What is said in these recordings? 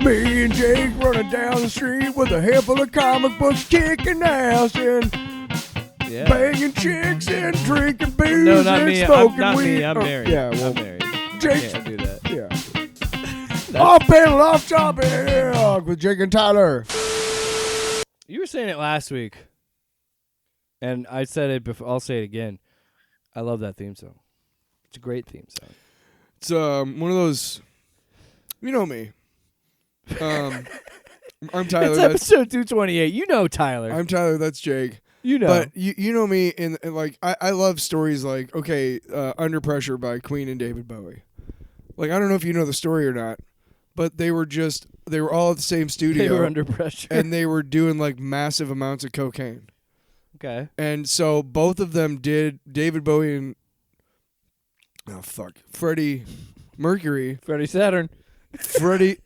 Me and Jake running down the street with a handful of comic books, kicking ass and banging chicks and drinking booze No, not and me. smoking Not weed. me. I'm married. Yeah, well, I'm married. Jake Can't do that. Yeah. Off panel, off topic with Jake and Tyler. You were saying it last week, and I said it before. I'll say it again. I love that theme song. It's a great theme song. It's one of those. You know me. I'm Tyler. It's episode 228. You know Tyler. I'm Tyler. That's Jake. You know. But you know me, and like I love stories like Under Pressure by Queen and David Bowie. Like I don't know if you know the story or not, but they were all at the same studio. They were under pressure, and they were doing like massive amounts of cocaine. Okay. And so both of them did. David Bowie and Freddie Mercury. Freddie Saturn. Freddie.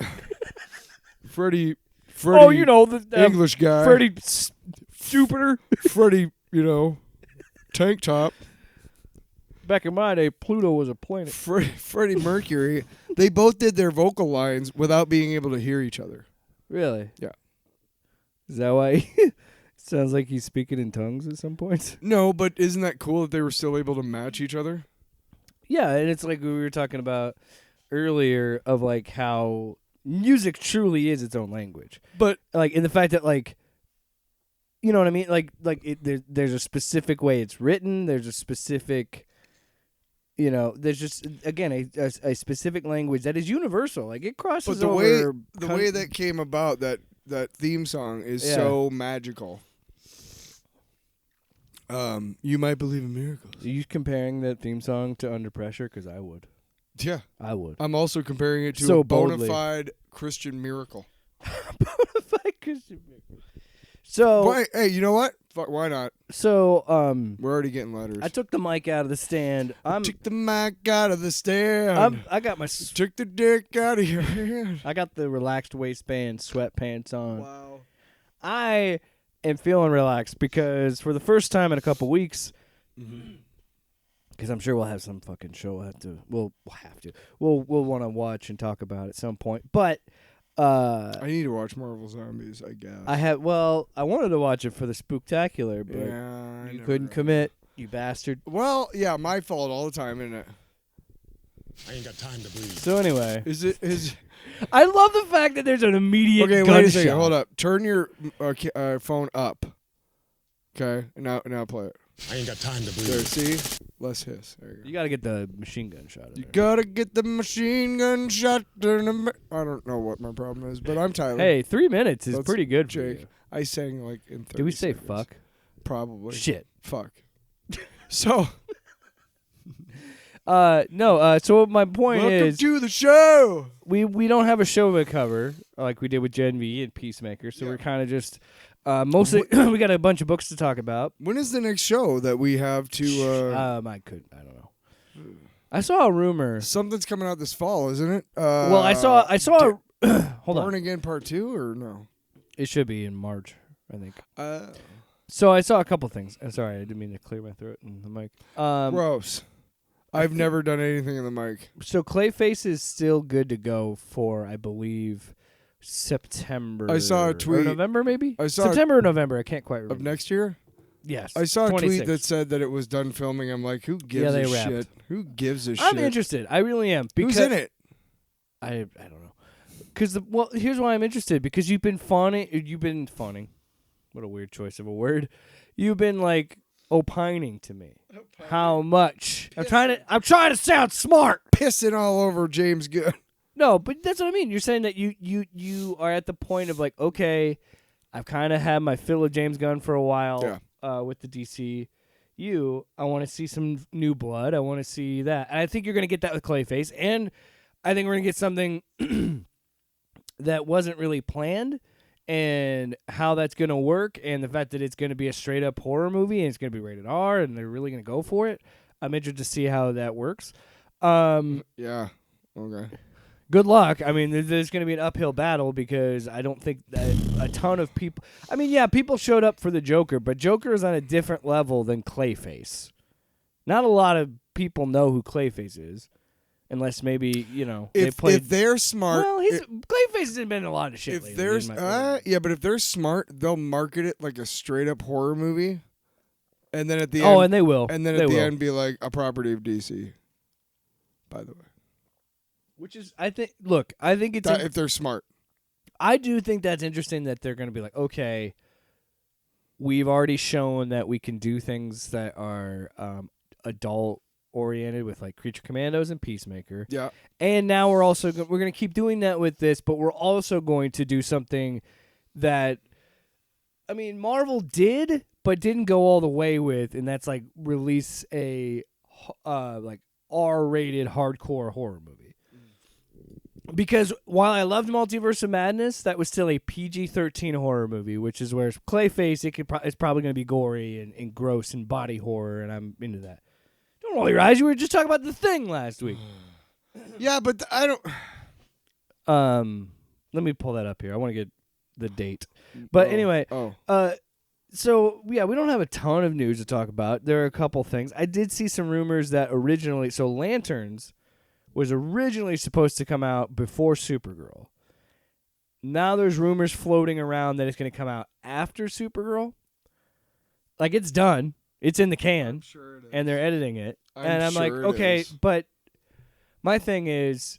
Oh, you know the English guy. Freddie Jupiter. Freddie, tank top. Back in my day, Pluto was a planet. Freddie Mercury. They both did their vocal lines without being able to hear each other. Really? Yeah. Is that why? Sounds like he's speaking in tongues at some point. No, but isn't that cool that they were still able to match each other? Yeah, and it's like we were talking about earlier of like how music truly is its own language. But like in the fact that like, you know what I mean? Like there's a specific way it's written. There's a specific, there's just again a specific language that is universal. Like it crosses the over. way that came about that theme song is so magical. You might believe in miracles. Are you comparing that theme song to Under Pressure? Because I would. Yeah. I would. I'm also comparing it to So a bona boldly. fide Christian miracle. Bona fide Christian miracle. So. Hey, you know what? Fuck, why not? So, we're already getting letters. I took the mic out of the stand. Took the mic out of the stand. I got my. Took the dick out of your hand. I got the relaxed waistband sweatpants on. Wow. I am feeling relaxed because for the first time in a couple weeks, because I'm sure we'll have some fucking show we'll want to watch and talk about at some point. But I need to watch Marvel Zombies, I guess. I wanted to watch it for the Spooktacular, but you couldn't commit, you bastard. Well, yeah, my fault all the time, isn't it? I ain't got time to breathe. So anyway, is I love the fact that there's an immediate okay, gunshot. wait a second. Hold up. Turn your phone up. Okay, now play it. I ain't got time to breathe. There, see? Less hiss. There you go. You got to get the machine gun shot in You there. gotta get the machine gun shot. I don't know what my problem is, but I'm Tyler. Hey, 3 minutes is That's pretty good, Jake. for you. I sang like in 30 Did we say seconds. fuck? Probably. Shit. Fuck. So. No. So my point Welcome is, to the show. we don't have a show to cover like we did with Gen V and Peacemaker, so we're kind of just mostly we got a bunch of books to talk about. When is the next show that we have to? I don't know. I saw a rumor. Something's coming out this fall, isn't it? Well, I saw. Hold Born on. Again Part 2 or no? It should be in March, I think. Uh, So I saw a couple things. I'm sorry, I didn't mean to clear my throat in the mic. gross. I've never done anything in the mic. So Clayface is still good to go for, I believe, September. I saw a tweet. Or November, maybe? I saw September or November. I can't quite remember. Of next year? Yes. I saw a 26. tweet that said that it was done filming. I'm like, who gives they a wrapped. shit? Who gives a shit? I'm interested. I really am. Because Who's in it? I don't know. Because here's why I'm interested. Because you've been fawning. What a weird choice of a word. You've been like opining to me. How much? I'm trying to sound smart. Pissing all over James Gunn. No, but that's what I mean. You're saying that you are at the point of like, okay, I've kind of had my fill of James Gunn for a while with the DC. I want to see some new blood. I want to see that. And I think you're going to get that with Clayface. And I think we're going to get something that wasn't really planned, and how that's going to work, and the fact that it's going to be a straight-up horror movie, and it's going to be rated R, and they're really going to go for it. I'm interested to see how that works. Yeah. Okay. Good luck. I mean, there's going to be an uphill battle because I don't think that a ton of people... I mean, yeah, people showed up for the Joker, but Joker is on a different level than Clayface. Not a lot of people know who Clayface is. unless maybe they played. If they're smart, Well, Clayface hasn't been in a lot of shit. if lately, there's but if they're smart, they'll market it like a straight up horror movie, and then at the end, and they will, and then at the end be like a property of DC. By the way, which is I think it's if they're smart. I do think that's interesting that they're going to be like, okay, we've already shown that we can do things that are adult oriented with like Creature Commandos and Peacemaker. Yeah. And now we're also we're going to keep doing that with this, but we're also going to do something that Marvel did but didn't go all the way with, and that's like release a like R-rated hardcore horror movie. Because while I loved Multiverse of Madness, that was still a PG-13 horror movie, which is where Clayface, it's probably going to be gory and gross and body horror, and I'm into that. Don't roll your eyes. You were just talking about The Thing last week. Yeah, but I don't... Let me pull that up here. I want to get the date. But anyway, so, yeah, we don't have a ton of news to talk about. There are a couple things. I did see some rumors that originally... So, Lanterns was originally supposed to come out before Supergirl. Now there's rumors floating around that it's going to come out after Supergirl. Like, it's done. It's in the can. I'm sure it is. And they're editing it. I'm sure like, it okay, is. but my thing is,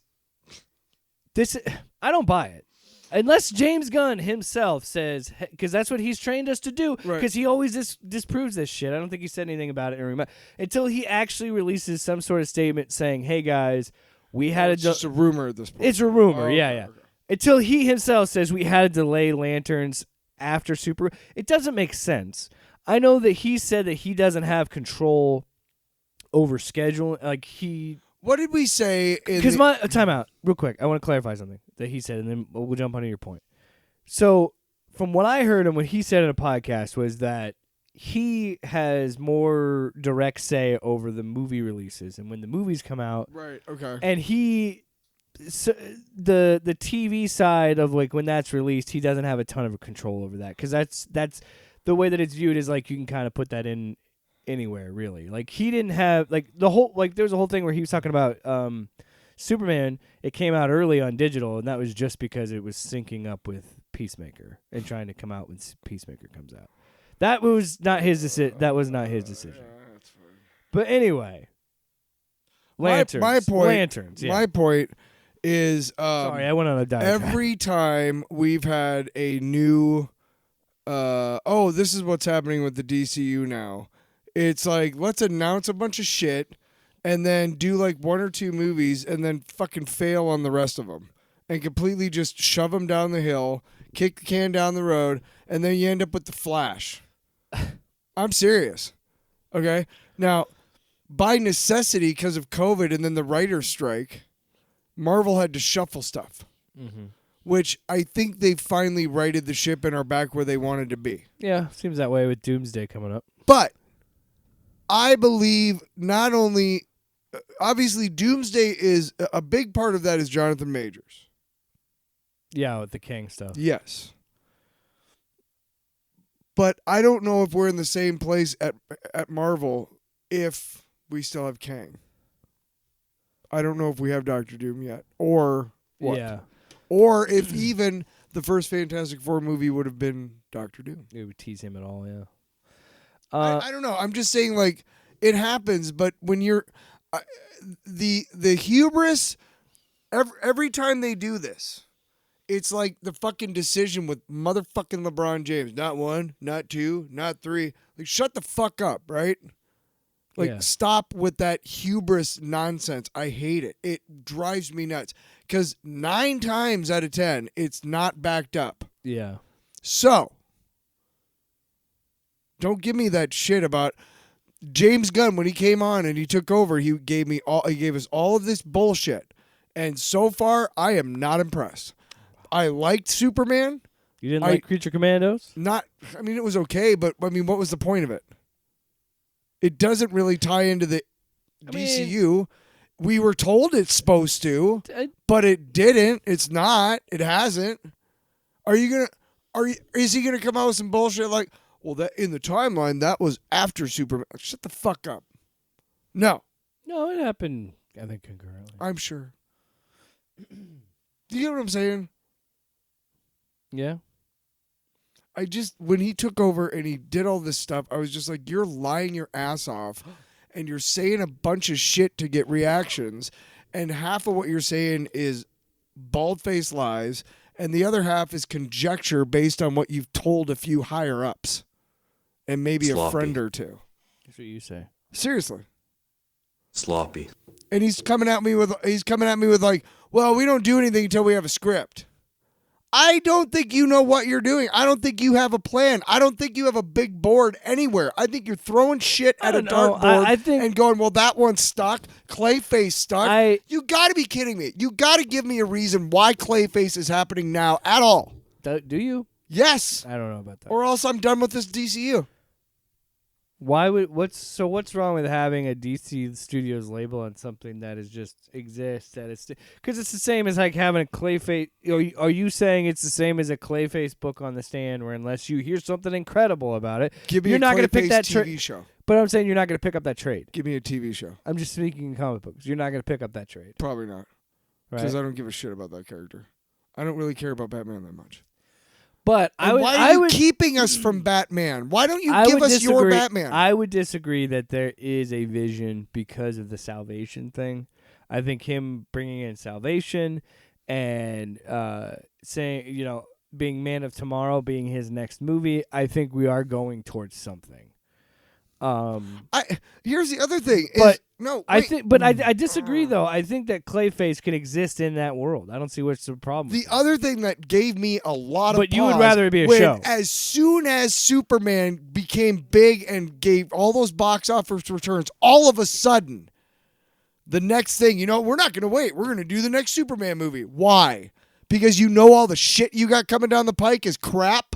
I don't buy it. Unless James Gunn himself says, because that's what he's trained us to do, because he always disproves this shit. I don't think he said anything about it until he actually releases some sort of statement saying, hey, guys, we had It's just a rumor at this point. It's a rumor, yeah. Okay. Until he himself says we had to delay Lanterns after Super. It doesn't make sense. I know that he said that he doesn't have control over scheduling. Like What did we say? Because time out, real quick. I want to clarify something that he said, and then we'll jump onto your point. So, from what I heard and what he said in a podcast was that he has more direct say over the movie releases and when the movies come out. Right. Okay. And the TV side of like when that's released, he doesn't have a ton of control over that because that's the way that it's viewed is like you can kind of put that in anywhere really. Like he didn't have like the whole like there was a whole thing where he was talking about Superman. It came out early on digital, and that was just because it was syncing up with Peacemaker and trying to come out when Peacemaker comes out. That was not his decision. That's fine. But anyway, Lanterns. My point. Lanterns. Yeah. My point is. Sorry, I went on a diatribe. Every time we've had a new. This is what's happening with the DCU now. It's like let's announce a bunch of shit, and then do like one or two movies, and then fucking fail on the rest of them, and completely just shove them down the hill, kick the can down the road, and then you end up with the Flash. I'm serious. Okay? Now, by necessity, because of COVID and then the writer's strike, Marvel had to shuffle stuff. Mm-hmm. Which I think they finally righted the ship and are back where they wanted to be. Yeah, seems that way with Doomsday coming up. But I believe not only... obviously, Doomsday is... a big part of that is Jonathan Majors. Yeah, with the King stuff. Yes. But I don't know if we're in the same place at Marvel if we still have Kang. I don't know if we have Doctor Doom yet. Or what. Yeah. Or if even the first Fantastic Four movie would have been Doctor Doom. It would tease him at all, yeah. I don't know. I'm just saying, like, it happens, but when you're... the hubris... Every time they do this... It's like the fucking decision with motherfucking LeBron James. Not one, not two, not three. Like, shut the fuck up, right? Like, Stop with that hubris nonsense. I hate it. It drives me nuts. Because 9 times out of 10, it's not backed up. Yeah. So, don't give me that shit about James Gunn when he came on and he took over. He gave us all of this bullshit. And so far, I am not impressed. I liked Superman. You didn't like Creature Commandos? It was okay, but what was the point of it? It doesn't really tie into the DCU. We were told it's supposed to, but it didn't. It's not. It hasn't. Is he gonna come out with some bullshit like, well, that in the timeline that was after Superman? Shut the fuck up. No. No, it happened I think concurrently. I'm sure. Do you get what I'm saying? Yeah. When he took over and he did all this stuff, I was just like, you're lying your ass off and you're saying a bunch of shit to get reactions. And half of what you're saying is bald-faced lies, and the other half is conjecture based on what you've told a few higher-ups and maybe a friend or two. That's what you say. Seriously. Sloppy. And he's coming at me with like, well, we don't do anything until we have a script. I don't think you know what you're doing. I don't think you have a plan. I don't think you have a big board anywhere. I think you're throwing shit at a dartboard and going, well, that one's stuck. Clayface stuck. You got to be kidding me. You got to give me a reason why Clayface is happening now at all. Do you? Yes. I don't know about that. Or else I'm done with this DCU. What's wrong with having a DC Studios label on something that is just exists because it's the same as like having a Clayface. Are you saying it's the same as a Clayface book on the stand, where unless you hear something incredible about it, you're not going to pick that TV show? But I'm saying you're not going to pick up that trade. Give me a TV show. I'm just speaking in comic books. You're not going to pick up that trade. Probably not, because I don't give a shit about that character. I don't really care about Batman that much. But why are you keeping us from Batman? Why don't you give us your Batman? I would disagree that there is a vision because of the Salvation thing. I think him bringing in Salvation and saying, being Man of Tomorrow being his next movie, I think we are going towards something. Here's the other thing. I disagree though. I think that Clayface can exist in that world. I don't see what's the problem. The other thing that gave me a lot of But you would rather it be a show. As soon as Superman became big and gave all those box office returns, all of a sudden, the next thing, we're not going to wait. We're going to do the next Superman movie. Why? Because all the shit you got coming down the pike is crap?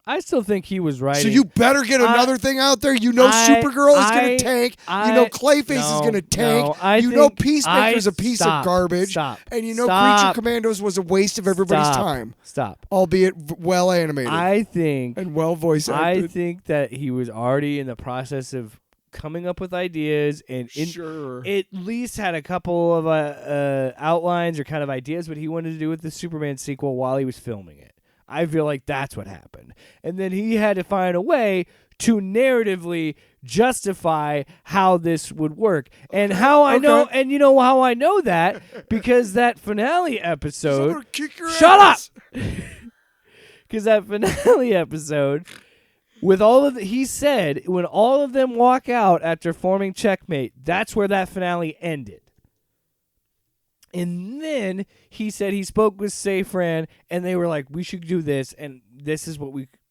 I still think he was right. So you better get another thing out there. Supergirl is going to tank. Clayface is going to tank. Peacemaker's a piece of garbage. Stop. And Creature Commandos was a waste of everybody's time. Stop. Albeit well animated. And well voice acted. I think that he was already in the process of coming up with ideas and at least had a couple of outlines or kind of ideas what he wanted to do with the Superman sequel while he was filming it. I feel like that's what happened. And then he had to find a way to narratively justify how this would work. And how I know, and you know how I know that? Because that finale episode. Shut up! Because that finale episode, with all of he said, when all of them walk out after forming Checkmate, that's where that finale ended. And then he said he spoke with Safran, and they were like, "We should do this, and this is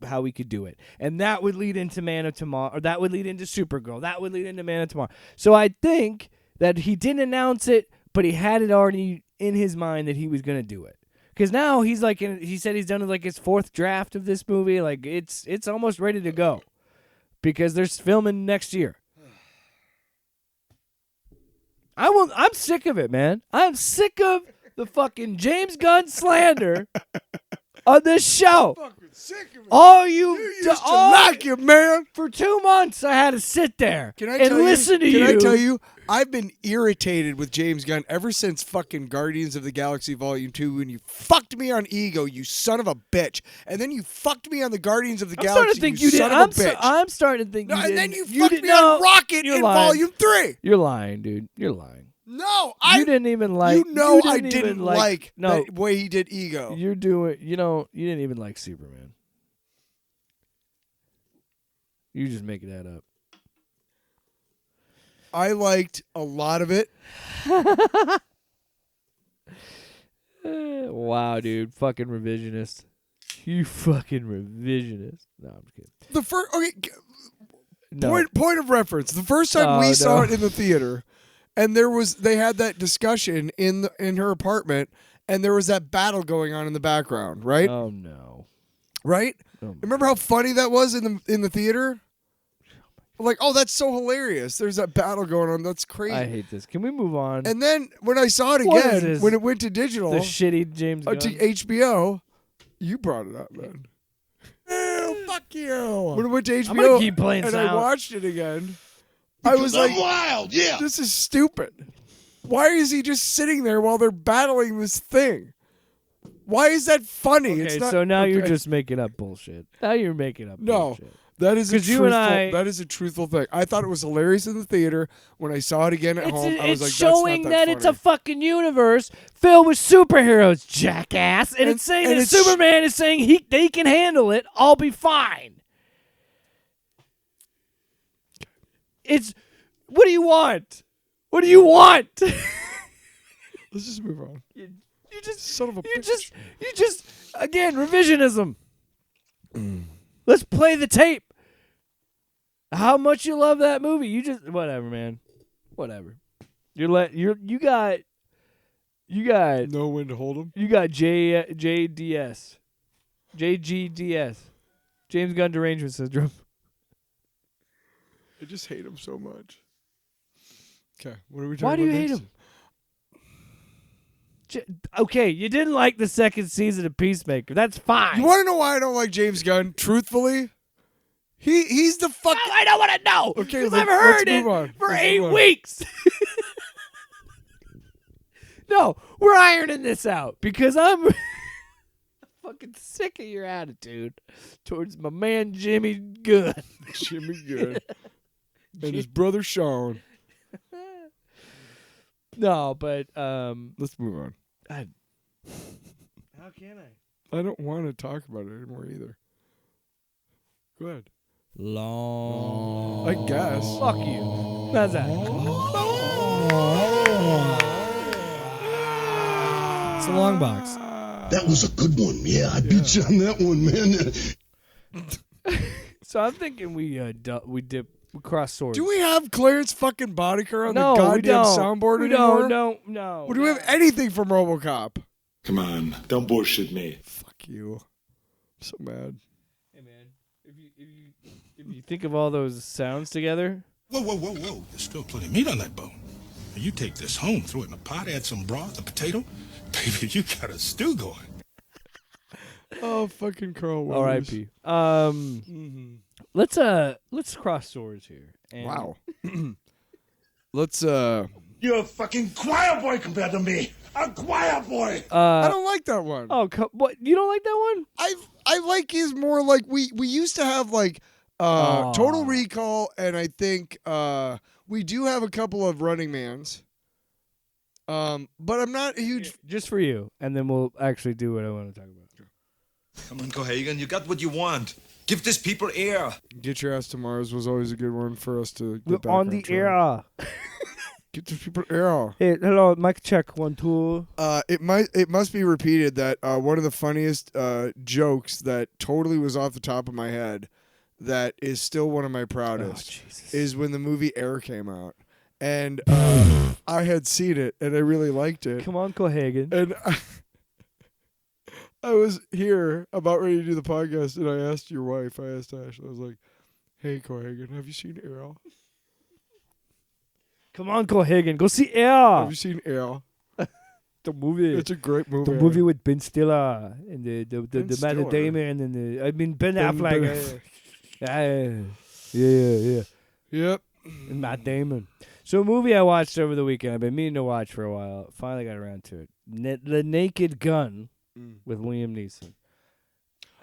how we could do it." And that would lead into Man of Tomorrow, or that would lead into Supergirl, that would lead into Man of Tomorrow. So I think that he didn't announce it, but he had it already in his mind that he was going to do it. Because now he's like, he said he's done like his fourth draft of this movie. Like it's almost ready to go, because they're filming next year. I'm sick of it, man. I'm sick of the fucking James Gunn slander on this show. I'm fucking sick of it. All you used to like it, man. For 2 months, I had to sit there and listen to you. Can I tell you? I've been irritated with James Gunn ever since fucking Guardians of the Galaxy Volume 2 when you fucked me on Ego, you son of a bitch. And then you fucked me on the Guardians of the Galaxy, you son of a bitch. I'm starting to think you did. And then you fucked me on Rocket in Volume 3. You're lying, dude. You're lying. No, you didn't even like. I didn't like the way he did Ego. You're doing. You didn't even like Superman. You just making that up. I liked a lot of it. Wow, dude. Fucking revisionist. You fucking revisionist. No, I'm just kidding. The first, point of reference. The first time we saw it in the theater, and they had that discussion in her apartment, and there was that battle going on in the background, right? Oh no. Right? Oh, remember how funny that was in the theater? Like, oh, that's so hilarious. There's that battle going on. That's crazy. I hate this. Can we move on? And then when I saw it again, when it went to digital, the shitty James Gunn. To HBO, you brought it up, man. Fuck you. When it went to HBO, I'm gonna keep playing and I watched it again, I was like, wild, yeah. this is stupid. Why is he just sitting there while they're battling this thing? Why is that funny? Okay, It's not, so now you're okay. just making up bullshit. Now you're making up No. bullshit. That is a 'Cause you and truthful. That is a truthful thing. I thought it was hilarious in the theater. When I saw it again at home, I was It's like, showing "That's not that it's a funny." fucking universe filled with superheroes, jackass. And it's saying and that it's Superman is saying they can handle it. I'll be fine. It's what do you want? What do you want? Let's just move on. You just Son of a you bitch. just again revisionism. Let's play the tape. How much you love that movie? You just whatever, man. Whatever. You got Know when to hold him. you got JGDS. James Gunn derangement syndrome. I just hate him so much. Okay, what are we talking Why do about you hate next? him? Okay, you didn't like the second season of Peacemaker. That's fine. You want to know why I don't like James Gunn? Truthfully, he's the fuck. No, I don't want to know. Okay, 'cause let's I've heard move it on. for Let's 8 move on. weeks. No, we're ironing this out because I'm fucking sick of your attitude towards my man Jimmy Gunn. Jimmy Good and his brother Sean. No, but Let's move on. how can I? I don't want to talk about it anymore either. Go ahead. Long. I guess. Fuck you. How's that? It's a long box. That was a good one. Yeah, I beat you on that one, man. So I'm thinking we cross swords. Do we have Clarence fucking Boddicker on No, the we goddamn don't. soundboard we anymore? No. Well, do we have anything from RoboCop? Come on, don't bullshit me. Fuck you. I'm so mad. Hey man, if you think of all those sounds together, Whoa. There's still plenty of meat on that bone. You take this home, throw it in a pot, add some broth, a potato. Baby, you got a stew going. Oh, fucking Carl Weathers. R.I.P. Let's cross swords here. And Wow. Let's You're a fucking choir boy compared to me. A choir boy. I don't like that one. Oh, what? You don't like that one? I like his more like we used to have like Total Recall, and I think we do have a couple of Running Mans. But I'm not a huge. Just for you, and then we'll actually do what I want to talk about. Come on, Cohagen, you got what you want. Give these people air. Get Your Ass to Mars was always a good one for us to get We're back on the track. air. Get these people air. Hey, hello, mic check 1 2. It must be repeated that one of the funniest jokes that totally was off the top of my head, that is still one of my proudest, is when the movie Air came out, and I had seen it and I really liked it. Come on, Cohagen. And I was here about ready to do the podcast, and I asked your wife, I asked Ashley, I was like, "Hey, Cohagen, have you seen Air? Come on, Cohagen. Go see Air. Have you seen Air? The movie. It's a great movie. The movie with Ben Stiller and the Ben Matt Stiller. Damon and Ben Ben Affleck. Yeah. Yep. And Matt Damon. So a movie I watched over the weekend. I've been meaning to watch for a while. Finally got around to it. The Naked Gun with Liam Neeson.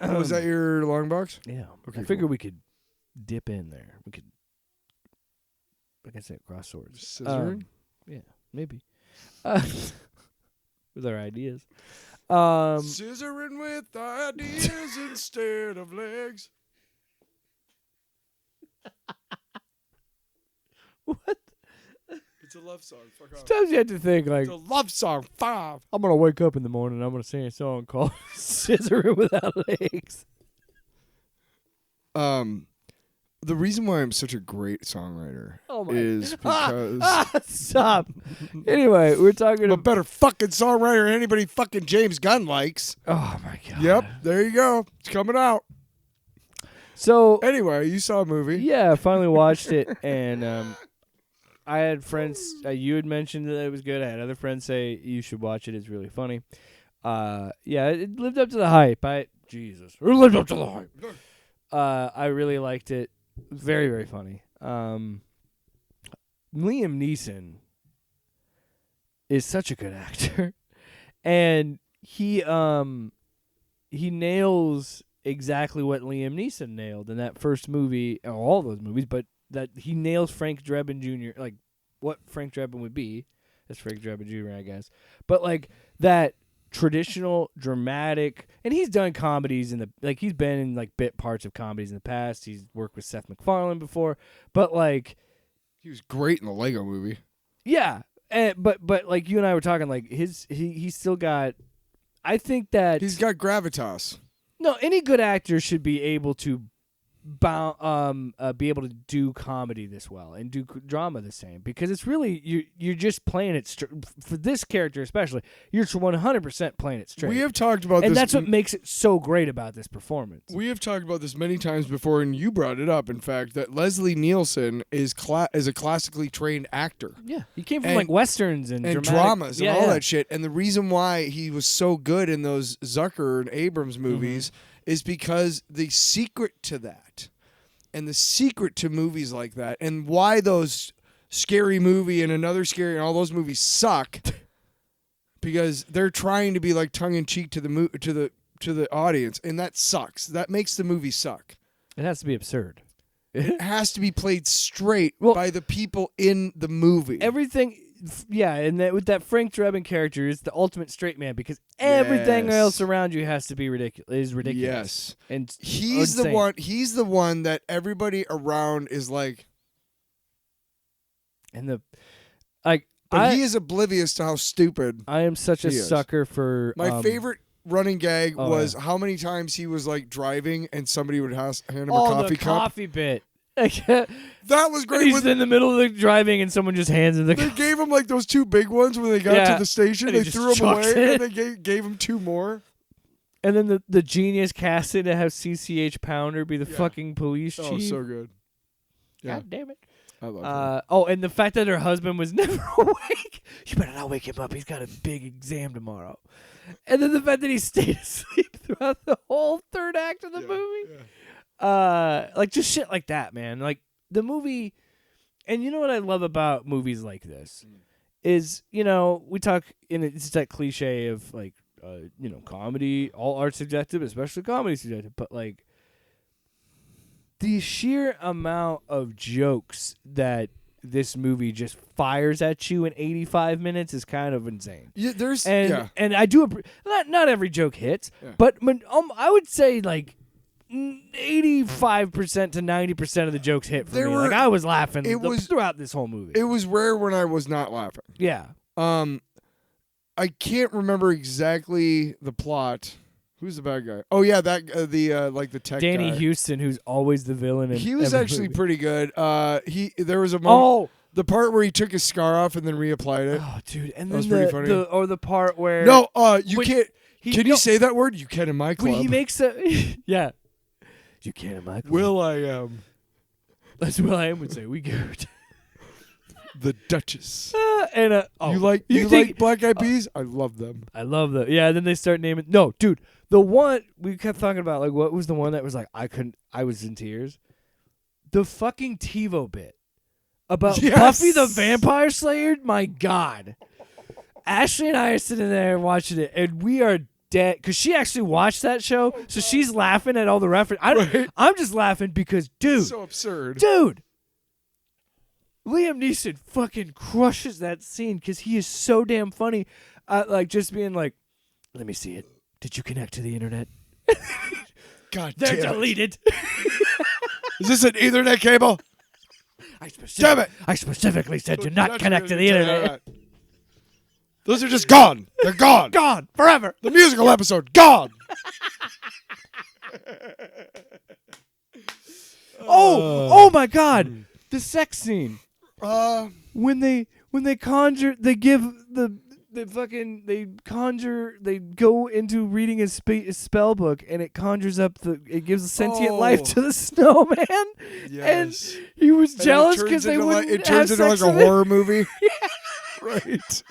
Was that your long box? Yeah. Okay, I figured cool. we could dip in there. We could, like I said, cross swords. Scissoring? Yeah, maybe. With our ideas. Scissoring with ideas instead of legs. What? It's a love song. Fuck off. Sometimes you have to think, like, It's a love song. 5. I'm going to wake up in the morning and I'm going to sing a song called Scissoring Without Legs. The reason why I'm such a great songwriter Oh my is because Stop. Anyway, we're talking I'm a about. better fucking songwriter than anybody fucking James Gunn likes. Oh my God. Yep, there you go. It's coming out. So, Anyway, you saw a movie. yeah, I finally watched it and I had friends, you had mentioned that it was good. I had other friends say you should watch it. It's really funny. Yeah, it lived up to the hype. Jesus. It lived up to the hype. I really liked it. Very, very funny. Liam Neeson is such a good actor, and he nails exactly what Liam Neeson nailed in that first movie, or all those movies, but that he nails Frank Drebin Jr., like what Frank Drebin would be. That's Frank Drebin Jr., I guess. But like that traditional, dramatic, and he's done comedies he's been in like bit parts of comedies in the past. He's worked with Seth MacFarlane before, but like He was great in the Lego movie. yeah. But like you and I were talking, like he's still got. I think that He's got gravitas. no, any good actor should be able to be able to do comedy this well and do drama the same, because it's really you're just playing it for this character especially. You're 100% playing it straight. We have talked about and this, that's what makes it so great about this performance. We have talked about this many times before, and you brought it up. In fact, that Leslie Nielsen is a classically trained actor. Yeah, he came from like westerns and dramatic, dramas and all that shit. And the reason why he was so good in those Zucker and Abrams movies is because the secret to that, and the secret to movies like that, and why those Scary Movie and Another Scary and all those movies suck, because they're trying to be like tongue in cheek to the audience, and that sucks. That makes the movie suck. It has to be absurd. It has to be played straight Well, by the people in the movie. Everything, yeah, and with that Frank Drebin character is the ultimate straight man, because everything Yes. else around you has to be ridiculous. Yes, and he's insane. the one. He's the one that everybody around is like. And the like, But he is oblivious to how stupid. I am such a he is. sucker for My favorite running gag oh, was yeah. how many times he was like driving and somebody would hand him a oh, coffee the cup. coffee bit. That was great. He's when in the middle of the driving and someone just hands him the they gave him like those two big ones when they got Yeah, to the station. and he They just threw them chucks away it. and they gave him two more. And then the genius casting to have CCH Pounder be the fucking police chief. Oh, so good. Yeah, God damn it. I love Oh, and the fact that her husband was never awake. You better not wake him up. He's got a big exam tomorrow. And then the fact that he stayed asleep throughout the whole third act of the movie. Yeah. Like just shit like that, man. Like the movie, and you know what I love about movies like this is, you know, we talk in it's that cliche of like, you know, comedy, all art subjective, especially comedy subjective, but like the sheer amount of jokes that this movie just fires at you in 85 minutes is kind of insane. Yeah, there's And I do not every joke hits, but I would say like 85% to 90% of the jokes hit for me. Like I was laughing throughout this whole movie. It was rare when I was not laughing. Yeah. I can't remember exactly the plot. Who's the bad guy? Oh yeah, that like the tech Danny guy. Houston, who's always the villain. He was every actually movie. pretty good. There was a moment. Oh, the part where he took his scar off and then reapplied it. oh, dude, and That was then pretty funny. the part where No, you when can't. Can you say that word? You can in my club. when he makes a yeah, you can in my club. Will I am That's what I would say. We good. the Duchess. And You like Black Eyed Peas? I love them. I love that. Yeah, then they start naming. No, dude, the one we kept talking about, like, what was the one that was like, I was in tears? The fucking TiVo bit about Yes! Buffy the Vampire Slayer. My God, Ashley and I are sitting there watching it, and we are dead because she actually watched that show, so she's laughing at all the references. Right. I'm just laughing because, dude, So absurd. dude. Liam Neeson fucking crushes that scene because he is so damn funny. Like just being like, "Let me see it. Did you connect to the internet? God They're damn it. deleted." Is this an Ethernet cable? Damn it. I specifically said do not That's connect to the really internet. bad. Those are just gone. They're gone. Gone forever. The musical episode gone. Oh my God, the sex scene. When they conjure, they give they go into reading a spell book, and it conjures up it gives a sentient life to the snowman. Yes. And he was And jealous because they like, wouldn't it turns have into like sex a with it. horror movie. Right.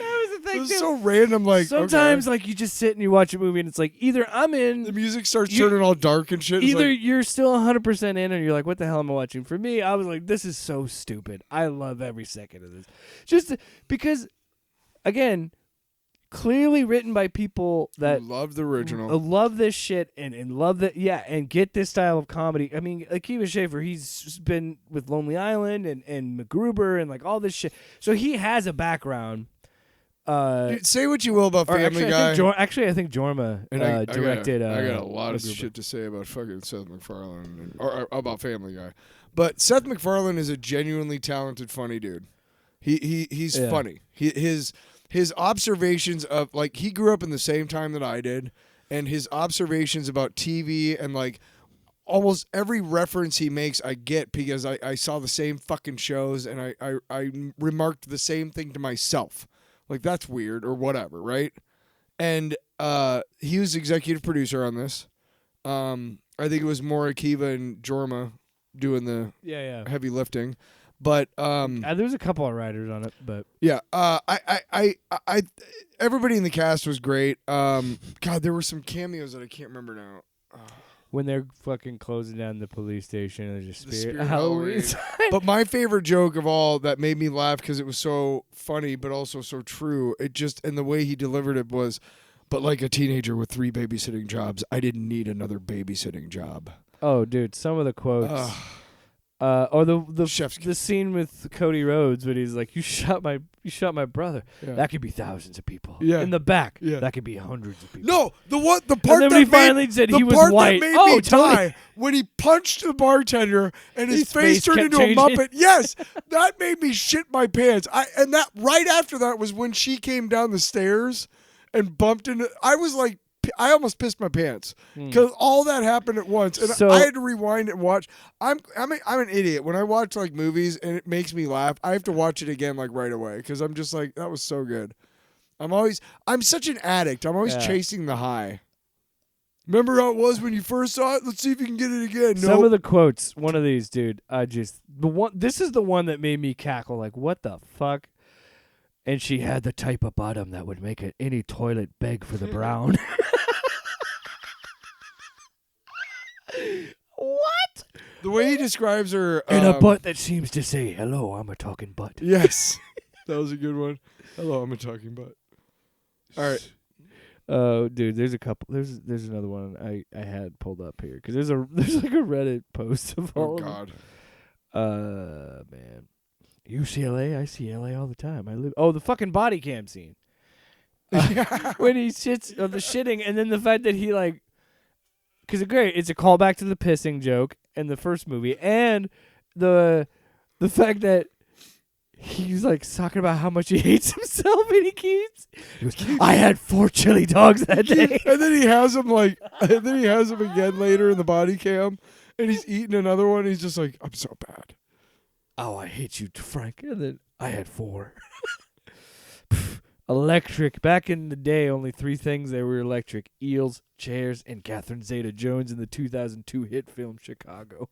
was the thing. It was too. so random. Like sometimes, okay. like you just sit and you watch a movie, and it's like either I'm in, The music starts turning all dark and shit. It's either like, you're still 100% in, or you're like, what the hell am I watching? For me, I was like, this is so stupid. I love every second of this, just because, again, clearly written by people that love the original, love this shit and love that, and get this style of comedy. I mean, Akiva Schaffer, he's been with Lonely Island and MacGruber and like all this shit, so he has a background. Dude, say what you will about Family Guy. I think Jorma directed. I got a lot of shit to say about fucking Seth MacFarlane or about Family Guy, but Seth MacFarlane is a genuinely talented, funny dude. He's funny. His observations of like he grew up in the same time that I did, and his observations about TV and like almost every reference he makes I get because I saw the same fucking shows and I remarked the same thing to myself. Like, that's weird or whatever, right? And he was executive producer on this. I think it was more Akiva and Jorma doing the heavy lifting. But there's a couple of writers on it, but yeah, I everybody in the cast was great. God, there were some cameos that I can't remember now. When they're fucking closing down the police station, there's just The Spirit Spirit Halloween. But my favorite joke of all that made me laugh because it was so funny, but also so true. It just and the way he delivered it was, but like a teenager with 3 babysitting jobs, I didn't need another babysitting job. Oh, dude, some of the quotes. Or the scene with Cody Rhodes when he's like, "You shot my brother." Yeah. That could be thousands of people. Yeah. In the back, Yeah. that could be hundreds of people. No, the part And then that when he finally said he was white. That made Oh, me Tony. die when he punched the bartender and his face turned kept into a changing. Muppet. Yes, that made me shit my pants. And that right after that was when she came down the stairs and bumped into. I was like, I almost pissed my pants because all that happened at once, and So- I had to rewind and watch. I'm an idiot when I watch like movies and it makes me laugh. I have to watch it again like right away because I'm just like that was so good. I'm such an addict. I'm always chasing the high. Remember how it was when you first saw it? Let's see if you can get it again. Some of the quotes, one of these, dude, this is the one that made me cackle. Like, what the fuck? And she had the type of bottom that would make any toilet beg for the brown. What? The way he describes her And a butt that seems to say, "Hello, I'm a talking butt." Yes, that was a good one. Hello, I'm a talking butt. All right. Oh, dude, there's a couple. There's another one I had pulled up here because there's like a Reddit post of all. Oh God. Man, UCLA. I see LA all the time. I live. Oh, the fucking body cam scene. When he shits the shitting, and then the fact that he like, because it's a callback to the pissing joke in the first movie, and the fact that he's like talking about how much he hates himself, and he goes, "I had 4 chili dogs that day." And then he has him again later in the body cam, and he's eating another one. He's just like, "I'm so bad." "Oh, I hate you, Frank." And then I had 4. Electric. Back in the day, only 3 things that were electric: eels, chairs, and Catherine Zeta-Jones in the 2002 hit film Chicago.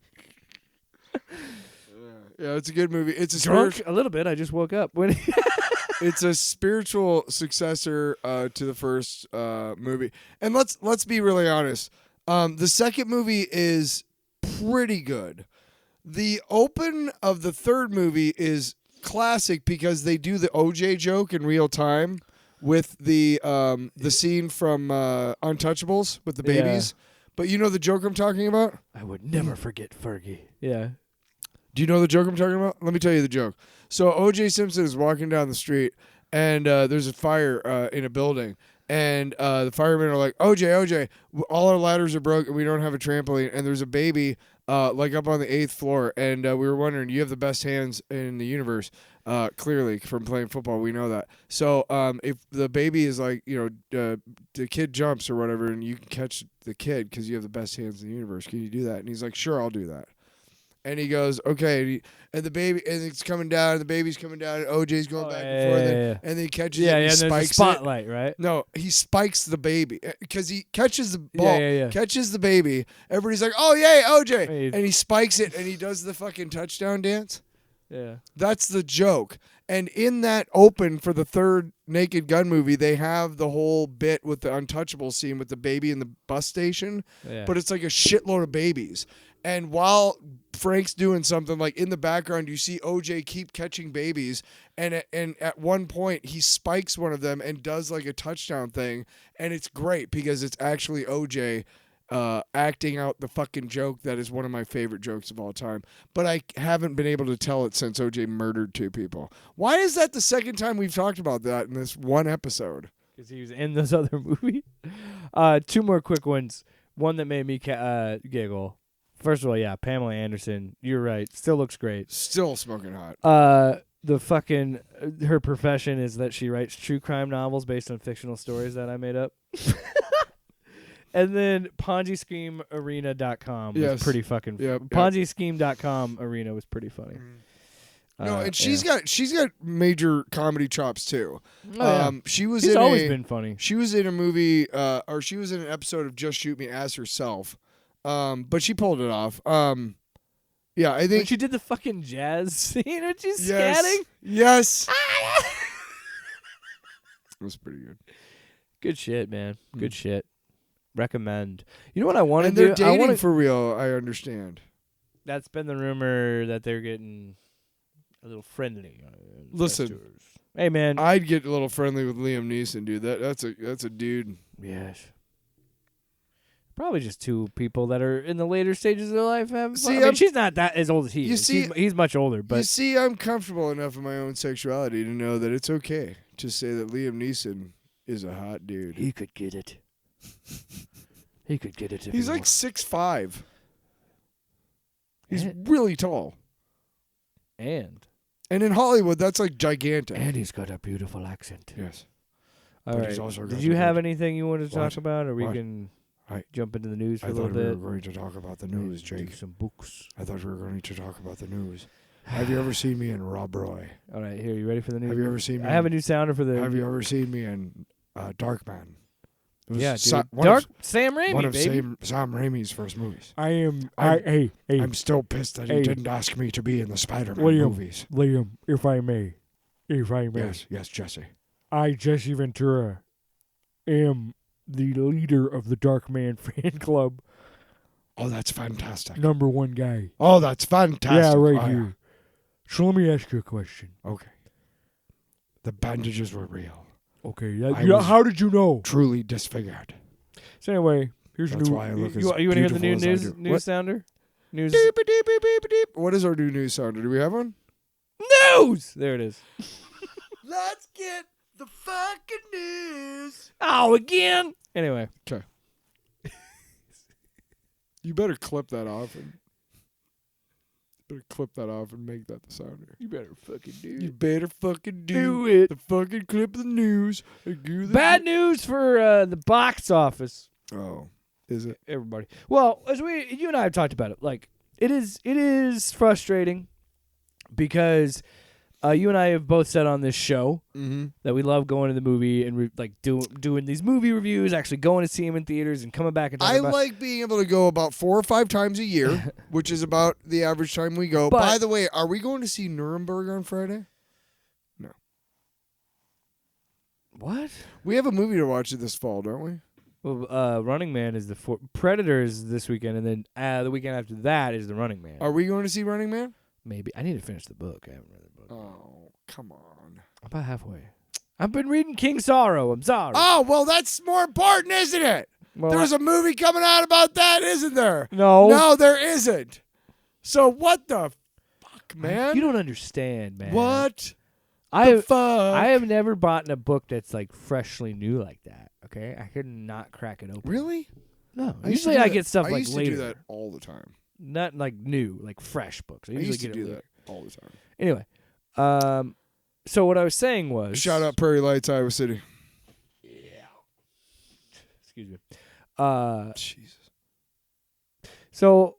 Yeah, it's a good movie. It's a Drunk a little bit. I just woke up. When it's a spiritual successor to the first movie. And let's be really honest. The second movie is pretty good. The open of the third movie is classic because they do the OJ joke in real time with the scene from Untouchables with the babies. Yeah. But you know the joke I'm talking about? I would never forget Fergie. Yeah. Do you know the joke I'm talking about? Let me tell you the joke. So O.J. Simpson is walking down the street, and there's a fire in a building. And the firemen are like, OJ, all our ladders are broke, and we don't have a trampoline. And there's a baby like up on the 8th floor. And we were wondering, you have the best hands in the universe. Clearly, from playing football, we know that. So if the baby is like, the kid jumps or whatever, and you can catch the kid because you have the best hands in the universe, can you do that? And he's like, sure, I'll do that. And he goes, okay, and the baby, and it's coming down, and the baby's coming down, and OJ's going back and forth, and then he catches it, and he spikes the spotlight, right? No, he spikes the baby because he catches the ball, catches the baby. Everybody's like, oh, yay, OJ, and he spikes it, and he does the fucking touchdown dance. Yeah, that's the joke. And in that open for the third Naked Gun movie, they have the whole bit with the Untouchable scene with the baby in the bus station. Yeah. But it's like a shitload of babies. And while Frank's doing something, like in the background, you see OJ keep catching babies. And at one point, he spikes one of them and does like a touchdown thing. And it's great because it's actually OJ acting out the fucking joke that is one of my favorite jokes of all time. But I haven't been able to tell it since OJ murdered 2 people. Why is that the second time we've talked about that in this one episode? Because he was in this other movie. 2 more quick ones. One that made me giggle. First of all, yeah, Pamela Anderson. You're right. Still looks great. Still smoking hot. The fucking her profession is that she writes true crime novels based on fictional stories that I made up. And then PonziSchemeArena.com was pretty fucking PonziScheme.com Arena was pretty funny. No, and she's got major comedy chops too. She's always been funny. She was in a movie, or she was in an episode of Just Shoot Me as herself. But she pulled it off. Yeah, I think when she did the fucking jazz scene when she's scatting. Yes. It was pretty good. Good shit, man. Good shit. Recommend. You know what I want to and do? they're dating for real, I understand. That's been the rumor that they're getting a little friendly. Listen. Hey, man. I'd get a little friendly with Liam Neeson, dude. That's a dude. Yes. Probably just 2 people that are in the later stages of their life having fun. See, I mean, she's not that as old as he you is. see- he's much older, but You see, I'm comfortable enough in my own sexuality to know that it's okay to say that Liam Neeson is a hot dude. he could get it. He could get it. If He's he like wants. 6'5". He's And- really tall. And And in Hollywood, that's like gigantic. he's got a beautiful accent. Yes. All But right. he's also Did got you the have good- anything you wanted to talk What? about, or we What? can I- jump into the news for I a little thought we were bit? going to talk about the news, Do Jake. some books. I thought we were going to talk about the news. Have you ever seen me in Rob Roy? All right, here. You ready for the news? Have you ever seen me? I have a new sounder for the. Have you ever seen me in Darkman? It was Yeah, dude. one Dark of, Sam Raimi, one of baby. Sam Raimi's first movies. I'm. I'm- Hey, I'm still pissed that he Hey. didn't ask me to be in the Spider-Man William. movies. Liam, if I may, Yes, Jesse. I, Jesse Ventura, am the leader of the Darkman fan club. Oh, that's fantastic. #1 guy. Oh, that's fantastic. Yeah, right Oh, here. So let me ask you a question. Okay. The bandages were real. Okay, I was- how did you know? Truly disfigured. So anyway, here's That's new. why I look you as want to hear the new beautiful as I do. news What? sounder? News. Deep, deep, deep, deep, deep. What is our new news sounder? Do we have one? News. There it is. Let's get the fucking news. Oh, again. Anyway, Okay. You better clip that off and make that the sounder. you better fucking do You better fucking Do it. the fucking clip of the news. And do the Bad news for the box office, Oh, is it? everybody. Well, as you and I have talked about it, like it is frustrating because you and I have both said on this show that we love going to the movie and doing these movie reviews, actually going to see them in theaters and coming back and talking I about. like being able to go about 4 or 5 times a year, which is about the average time we go. But- By the way, are we going to see Nuremberg on Friday? No. What? We have a movie to watch this fall, don't we? Well, Running Man is Predator is this weekend, and then the weekend after that is the Running Man. Are we going to see Running Man? Maybe I need to finish the book. I haven't read the book. Oh, come on. I'm about halfway. I've been reading King Sorrow. I'm sorry. Oh, well, that's more important, isn't it? Well, There's a movie coming out about that, isn't there? No. No, there isn't. So what the fuck, man? You don't understand, man. What I the fuck? I have never bought a book that's like freshly new like that. Okay, I could not crack it open. Really? No. I used to Usually do I that- get stuff I like used later. to do that all the time. Not like new, like fresh books. I I usually used to get do it later. that all the time. Anyway, so what I was saying was Shout out Prairie Lights, Iowa City. Excuse me. Jesus. So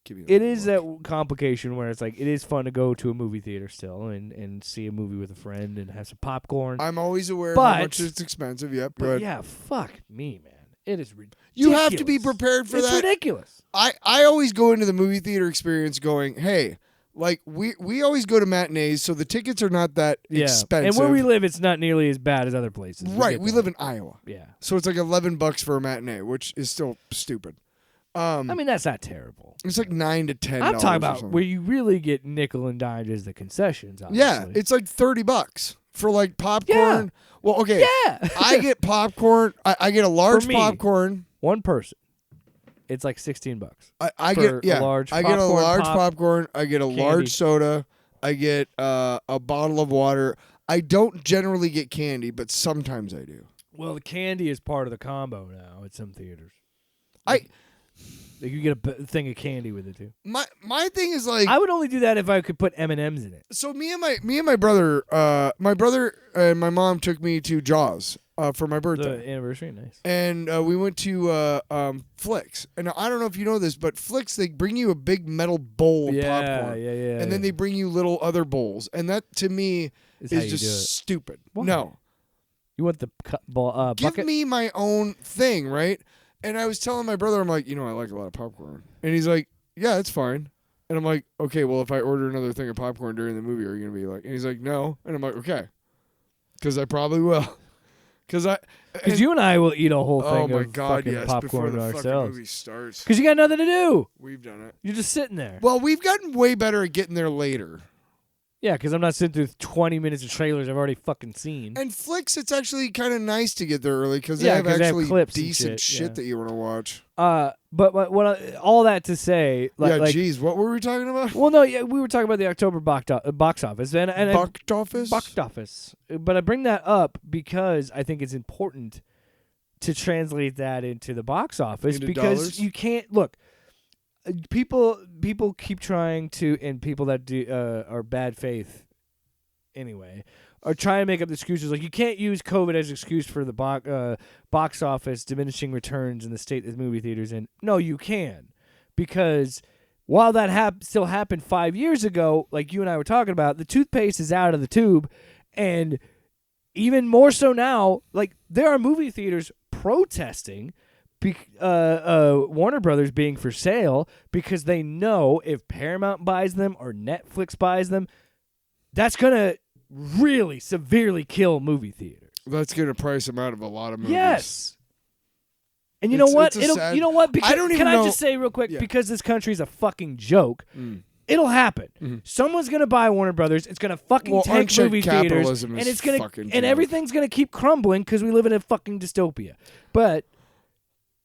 Give me it is that complication where it's like it is fun to go to a movie theater still and see a movie with a friend and have some popcorn. I'm always aware of But- how much it's expensive. Yep, but but yeah, fuck me, man. It is ridiculous. you have to be prepared for it's that. ridiculous. I always go into the movie theater experience going, hey, Like we always go to matinees, so the tickets are not that expensive. And where we live, it's not nearly as bad as other places. Right, we live in Iowa. Yeah. So it's like $11 for a matinee, which is still stupid. I mean, that's not terrible. It's like $9 to $10. I'm talking about where you really get nickel and dimed as the concessions. Obviously. Yeah, it's like $30 for like popcorn. Yeah. Well, okay. Yeah. I get popcorn. I get a large popcorn. One person. It's like $16. I get a large I get a large pop, popcorn. I get a large soda. I get a bottle of water. I don't generally get candy, but sometimes I do. Well, the candy is part of the combo now at some theaters. You get a thing of candy with it too. My thing is like I would only do that if I could put M&Ms in it. So me and my brother, and my mom took me to Jaws for my birthday. The anniversary, nice. And we went to Flicks. And I don't know if you know this, but Flicks, they bring you a big metal bowl of popcorn. Yeah. And then they bring you little other bowls. And that, to me, is just stupid. Why? No. You want the bucket? Give me my own thing, right? And I was telling my brother, I'm like, I like a lot of popcorn. And he's like, yeah, it's fine. And I'm like, okay, well, if I order another thing of popcorn during the movie, are you going to be like, and he's like, no. And I'm like, okay. Because I probably will. Because you and I will eat a whole thing of fucking popcorn before the ourselves. fucking movie starts. Because you got nothing to do. We've done it. You're just sitting there. Well, we've gotten way better at getting there later. Yeah, because I'm not sitting through 20 minutes of trailers I've already fucking seen. And Flicks, it's actually kind of nice to get there early because they have clips decent and shit that you want to watch. But all that to say, geez, what were we talking about? Well, no, we were talking about the October box office and box office. But I bring that up because I think it's important to translate that into the box office because dollars? You can't look. People keep trying to, and people that do are bad faith, anyway, are trying to make up excuses. Like you can't use COVID as an excuse for the box office diminishing returns in the state that movie theaters in. No, you can, because while that still happened 5 years ago, like you and I were talking about, the toothpaste is out of the tube, and even more so now, like there are movie theaters protesting. Warner Brothers being for sale because they know if Paramount buys them or Netflix buys them, that's gonna really severely kill movie theaters. That's gonna price them out of a lot of movies. Yes. And you know what? Sad... You know what? Because, I don't even can know... I just say real quick? Yeah. Because this country's a fucking joke. It'll happen. Mm-hmm. Someone's gonna buy Warner Brothers. It's gonna fucking take movie theaters, and it's gonna everything's gonna keep crumbling because we live in a fucking dystopia. But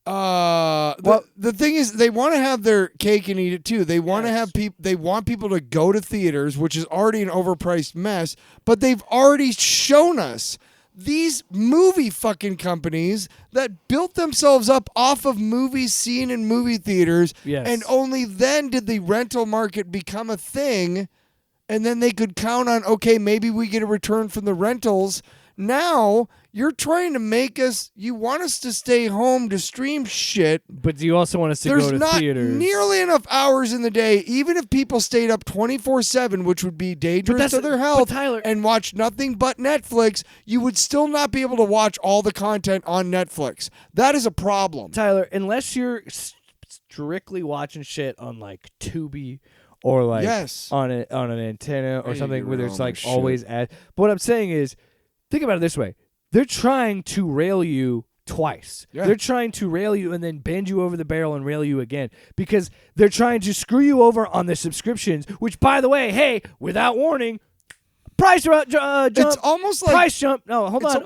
the thing is, they want to have their cake and eat it too. They want to have people. They want people to go to theaters, which is already an overpriced mess. But they've already shown us these movie fucking companies that built themselves up off of movies seen in movie theaters, and only then did the rental market become a thing, and then they could count on, okay, maybe we get a return from the rentals. Now you're trying to make us. You want us to stay home to stream shit, but you also want us to go to theaters. There's not nearly enough hours in the day. Even if people stayed up 24/7, which would be dangerous to their health, and watch nothing but Netflix, you would still not be able to watch all the content on Netflix. That is a problem, Tyler. Unless you're strictly watching shit on like Tubi. Or like on an antenna or something where there's like always ads. But what I'm saying is, think about it this way. They're trying to rail you twice. Yeah. They're trying to rail you and then bend you over the barrel and rail you again because they're trying to screw you over on the subscriptions, which, by the way, hey, without warning, price jump. It's almost like... Price jump. No, hold on.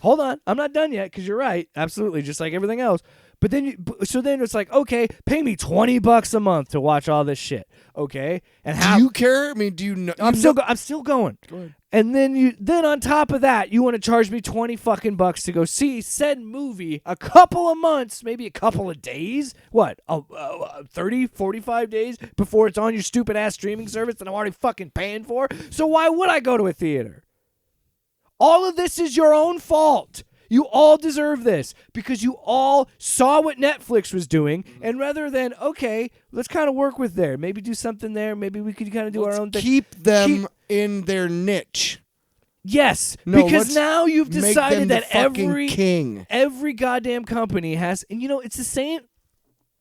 Hold on. I'm not done yet because you're right. Absolutely, just like everything else. But then, then it's like, okay, pay me $20 a month to watch all this shit, okay? And how? Do you care? I mean, do you know? I'm still going. Go ahead. And then on top of that, you want to charge me $20 fucking bucks to go see said movie a couple of months, maybe a couple of days. What? 30, 45 days before it's on your stupid ass streaming service that I'm already fucking paying for. So why would I go to a theater? All of this is your own fault. You all deserve this because you all saw what Netflix was doing, and rather than, okay, let's kind of work with there, maybe do something there, maybe we could kind of do our own thing. Keep them in their niche. Yes, because now you've decided that every goddamn company has, and it's the same.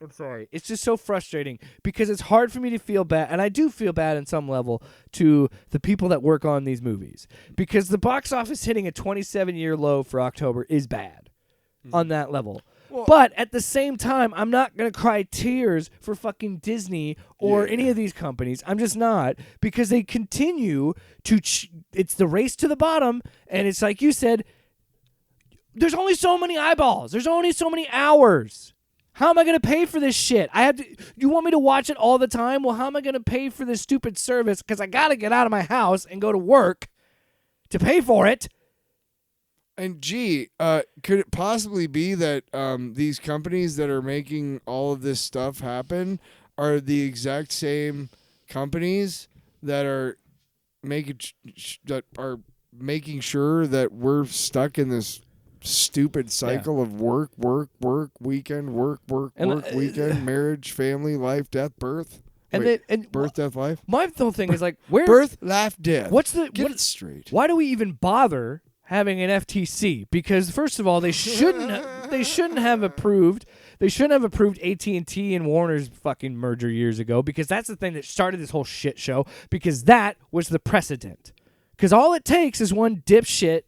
I'm sorry. It's just so frustrating because it's hard for me to feel bad, and I do feel bad in some level to the people that work on these movies because the box office hitting a 27-year low for October is bad on that level. But at the same time, I'm not going to cry tears for fucking Disney or any of these companies. I'm just not, because they continue to it's the race to the bottom, and it's like you said, there's only so many eyeballs. There's only so many hours. How am I going to pay for this shit? You want me to watch it all the time? Well, how am I going to pay for this stupid service? Because I got to get out of my house and go to work to pay for it. And could it possibly be that these companies that are making all of this stuff happen are the exact same companies that are making sure that we're stuck in this stupid cycle of work, weekend, work, weekend, marriage, family, life, death, birth, birth, death, life. My whole thing is like, where birth, life, death. Get it straight? Why do we even bother having an FTC? Because first of all, they shouldn't have approved AT&T and Warner's fucking merger years ago, because that's the thing that started this whole shit show, because that was the precedent. Because all it takes is one dipshit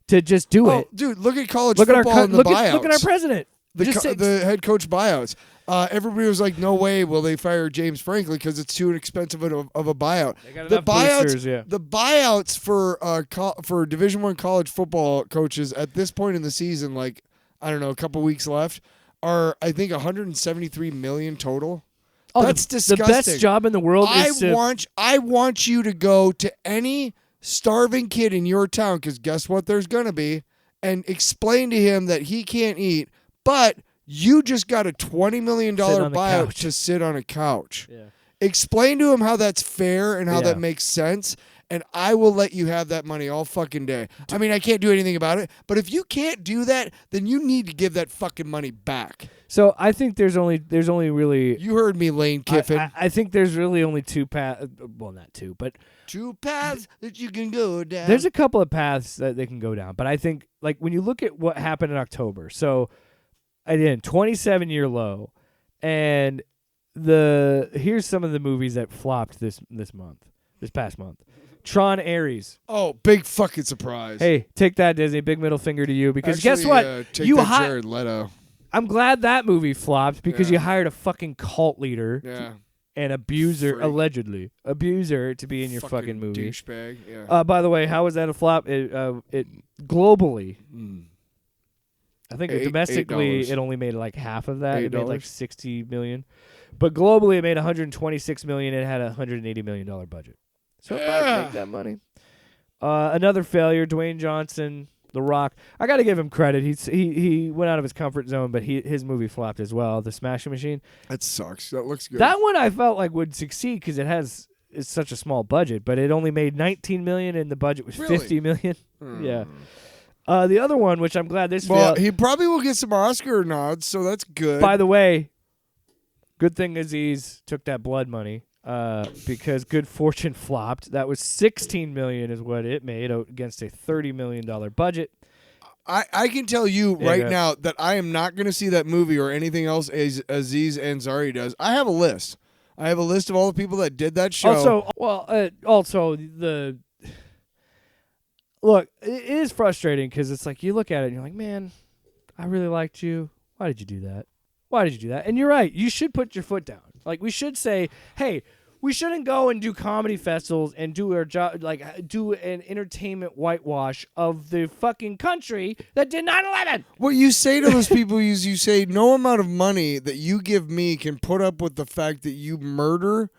to just do it. Dude, look at college football and the buyouts. Look at our president. The head coach buyouts. Everybody was like, no way will they fire James Franklin because it's too expensive of a buyout. They got enough boosters, yeah. The buyouts for Division I college football coaches at this point in the season, like, I don't know, a couple weeks left, are, I think, $173 million total. Oh, that's disgusting. The best job in the world I want you to go to any starving kid in your town, because guess what there's going to be, and explain to him that he can't eat, but you just got a $20 million buyout to sit on a couch. Yeah. Explain to him how that's fair and how that makes sense, and I will let you have that money all fucking day. I mean, I can't do anything about it, but if you can't do that, then you need to give that fucking money back. So I think there's only really... You heard me, Lane Kiffin. I think there's really only two paths. Well, not two, but... Two paths that you can go down. There's a couple of paths that they can go down, but I think, like, when you look at what happened in October, so, again, 27-year low, and here's some of the movies that flopped this past month. Tron Ares. Oh, big fucking surprise. Hey, take that, Disney. Big middle finger to you, because guess what? Take that Jared Leto. I'm glad that movie flopped, because you hired a fucking cult leader. Yeah. And allegedly abuser, to be in your fucking movie. Douchebag. Yeah. By the way, how was that a flop? It globally, I think domestically it only made like half of that. It made like $60 million, but globally it made $126 million. It had a $180 million budget, so it might make that money. Another failure, Dwayne Johnson, The Rock. I got to give him credit. He went out of his comfort zone, but his movie flopped as well. The Smashing Machine. That sucks. That looks good. That one I felt like would succeed because it's such a small budget, but it only made $19 million and the budget was $50 million. Yeah. The other one, which I'm glad he probably will get some Oscar nods, so that's good. By the way, good thing Aziz took that blood money. Because Good Fortune flopped. That was $16 million is what it made against a $30 million budget. I can tell you now that I am not going to see that movie or anything else Aziz Ansari does. I have a list. I have a list of all the people that did that show. Look, it is frustrating because it's like you look at it and you're like, man, I really liked you. Why did you do that? Why did you do that? And you're right. You should put your foot down. Like, we should say, hey, we shouldn't go and do comedy festivals and do our job, like, do an entertainment whitewash of the fucking country that did 9/11. What you say to those people is you say, no amount of money that you give me can put up with the fact that you murder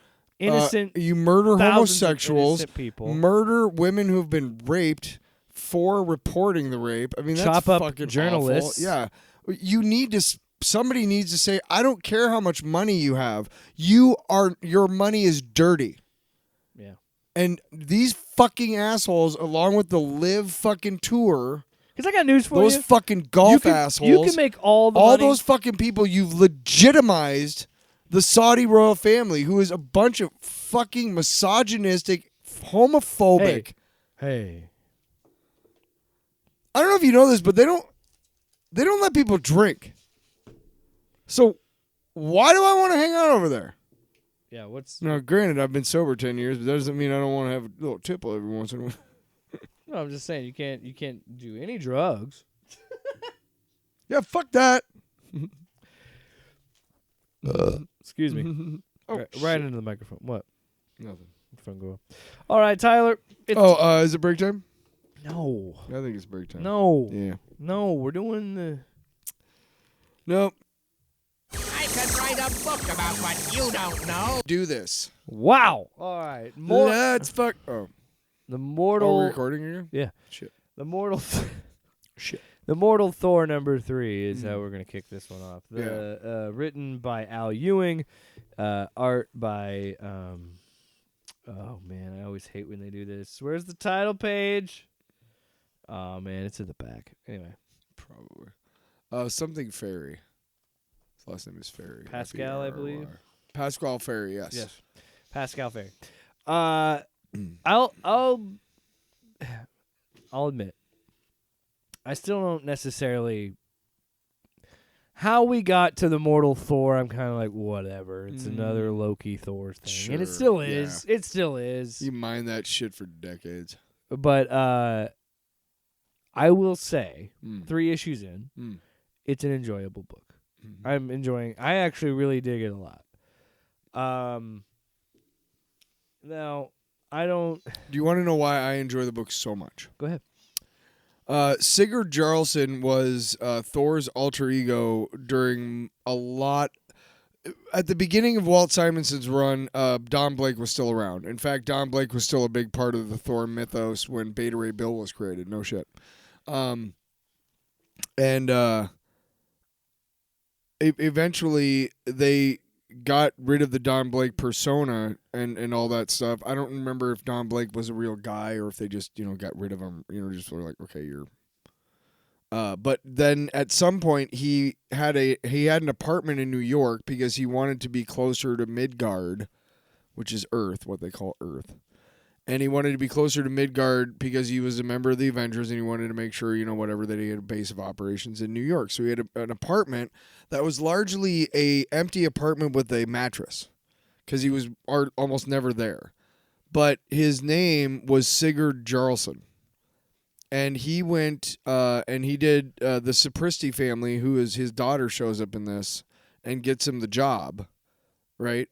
homosexuals, people, murder women who have been raped for reporting the rape. I mean, that's chop up fucking journalists. Awful. Yeah, you need to. Somebody needs to say, I don't care how much money you have. Your money is dirty. Yeah. And these fucking assholes, along with the Live fucking tour. Because I got news for you. Those fucking golf assholes. You can make all the money. Those fucking people, you've legitimized the Saudi royal family, who is a bunch of fucking misogynistic, homophobic. Hey. I don't know if you know this, but they don't let people drink. So Why do I want to hang out over there? Yeah, what's... Now, granted, I've been sober 10 years, but that doesn't mean I don't want to have a little tipple every once in a while. No, I'm just saying you can't do any drugs. Yeah, fuck that. Excuse me. Right into the microphone. What? Nothing. Phone go. All right, Tyler. Is it break time? No. I think it's break time. No. Yeah. No, we're doing the... Nope. I could write a book about what you don't know. Do this. Wow. All right. Let's fuck. Oh. The mortal... Are we recording again? Yeah. Shit. The mortal... Shit. The Mortal Thor #3 is how we're going to kick this one off. Written by Al Ewing, art by... oh, man, I always hate when they do this. Where's the title page? Oh, man, it's at the back. Anyway. Probably. Something Ferry. His last name is Ferry. Pasquale, I believe. Pasquale Ferry, yes. Yes. Pascal Ferry. I'll admit, I still don't necessarily... How we got to the Mortal Thor, I'm kind of like, whatever. It's another Loki Thor thing. Sure, And it still is. yeah. It still is. You mind that shit for decades. But I will say, 3 issues in, it's an enjoyable book. I'm enjoying... I actually really dig it a lot. Now, I don't... Do you want to know why I enjoy the book so much? Go ahead. Sigurd Jarlson was Thor's alter ego during a lot... At the beginning of Walt Simonson's run, Don Blake was still around. In fact, Don Blake was still a big part of the Thor mythos when Beta Ray Bill was created. No shit. Eventually, they got rid of the Don Blake persona and all that stuff. I don't remember if Don Blake was a real guy or if they just, got rid of him. Just sort of like, okay, you're... but then at some point he had an apartment in New York because he wanted to be closer to Midgard, which is Earth, what they call Earth. And he wanted to be closer to Midgard because he was a member of the Avengers and he wanted to make sure, that he had a base of operations in New York. So he had an apartment that was largely a empty apartment with a mattress because he was almost never there. But his name was Sigurd Jarlson. And he went and he did the Sapristi family, who is his daughter, shows up in this and gets him the job, right?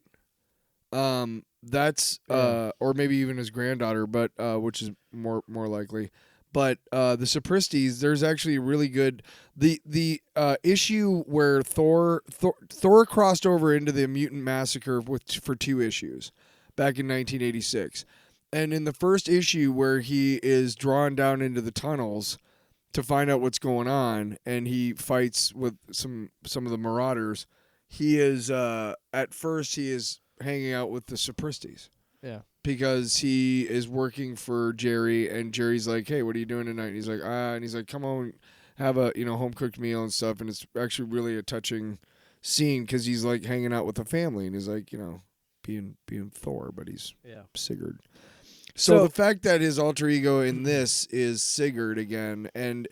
That's or maybe even his granddaughter, but which is more likely. But the Sapristis, there's actually a really good the issue where Thor crossed over into the Mutant Massacre for 2 issues back in 1986. And in the first issue where he is drawn down into the tunnels to find out what's going on and he fights with some of the Marauders, he is at first he is hanging out with the Sapristis. Yeah. Because he is working for Jerry and Jerry's like, "Hey, what are you doing tonight?" And he's like, and he's like, "Come on, have a, home cooked meal and stuff." And it's actually really a touching scene cuz he's like hanging out with the family and he's like, being Thor, but he's Sigurd. So the fact that his alter ego in this is Sigurd again, and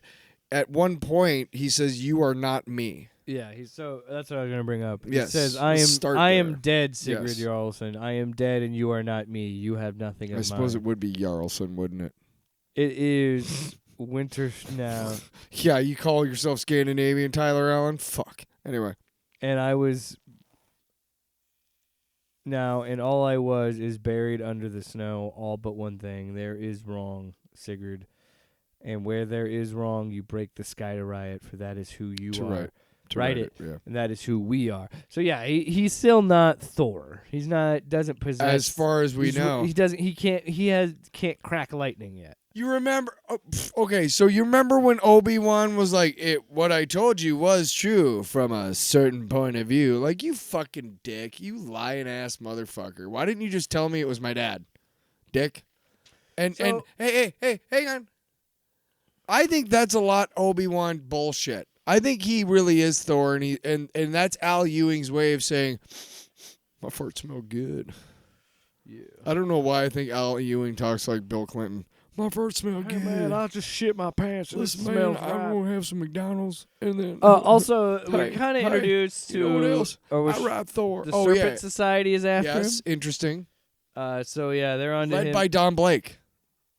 at one point he says, "You are not me." Yeah, that's what I was going to bring up. Yes, He says, I am dead, Sigurd Jarlson. I am dead, and you are not me. You have nothing of mine. I suppose it would be Jarlson, wouldn't it? It is winter now. Yeah, you call yourself Scandinavian, Tyler Allen? Fuck. Anyway. And I was... Now, and all I was is buried under the snow, all but one thing. There is wrong, Sigurd. And where there is wrong, you break the sky to riot, for that is who you are. Write it. Yeah. And that is who we are. So yeah, he's still not Thor. He's not, doesn't possess. As far as we know. He doesn't, can't crack lightning yet. You remember, okay, so you remember when Obi-Wan was like, what I told you was true from a certain point of view. Like, you fucking dick. You lying ass motherfucker. Why didn't you just tell me it was my dad? Dick. And hey, hang on. I think that's a lot Obi-Wan bullshit. I think he really is Thor, and that's Al Ewing's way of saying, my farts smell good. Yeah. I don't know why I think Al Ewing talks like Bill Clinton. My first smell Hey, good. man, I just shit my pants. Listen, It man, smells I'm right. going to have some McDonald's. And then... Also, Hey, we're kind of introduced you know what to... else? Or I ride Thor. the Oh, Serpent yeah. Society is after Yes, interesting. him. So, yeah, they're on to Led him. by Don Blake,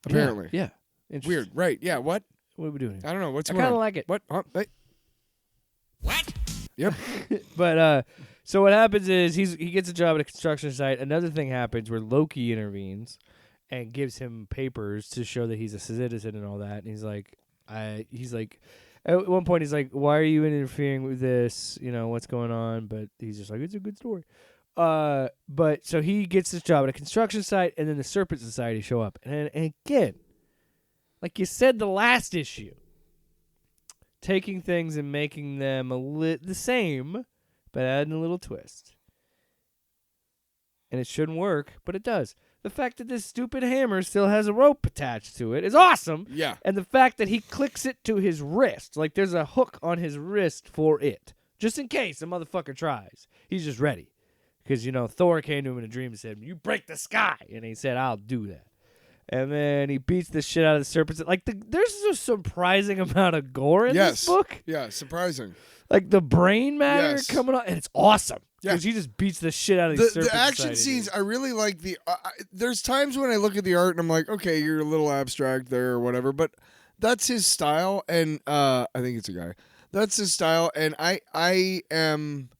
apparently. Yeah. Interesting. Weird. Right. Yeah, what? What are we doing here? I don't know. What's I going on? kind of like it. What? Huh? Hey. What? Yep. But so what happens is he gets a job at a construction site. Another thing happens where Loki intervenes and gives him papers to show that he's a citizen and all that. And he's like, at one point he's like, why are you interfering with this? You know, what's going on? But he's just like, it's a good story. But so he gets this job at a construction site, and then the Serpent Society show up. And again, like you said the last issue, taking things and making them the same, but adding a little twist. And it shouldn't work, but it does. The fact that this stupid hammer still has a rope attached to it is awesome. Yeah. And the fact that he clicks it to his wrist, like there's a hook on his wrist for it, just in case the motherfucker tries. He's just ready. Because, you know, Thor came to him in a dream and said, you break the sky. And he said, I'll do that. And then he beats the shit out of the serpents. Like, there's a surprising amount of gore in this book. Yeah, surprising. Like, the brain matter Yes. coming up. And it's awesome. Yeah. Because he just beats the shit out of these serpents. The action scenes, I really like the... there's times when I look at the art and I'm like, okay, you're a little abstract there or whatever, but that's his style, and I think it's a guy. That's his style, and I'm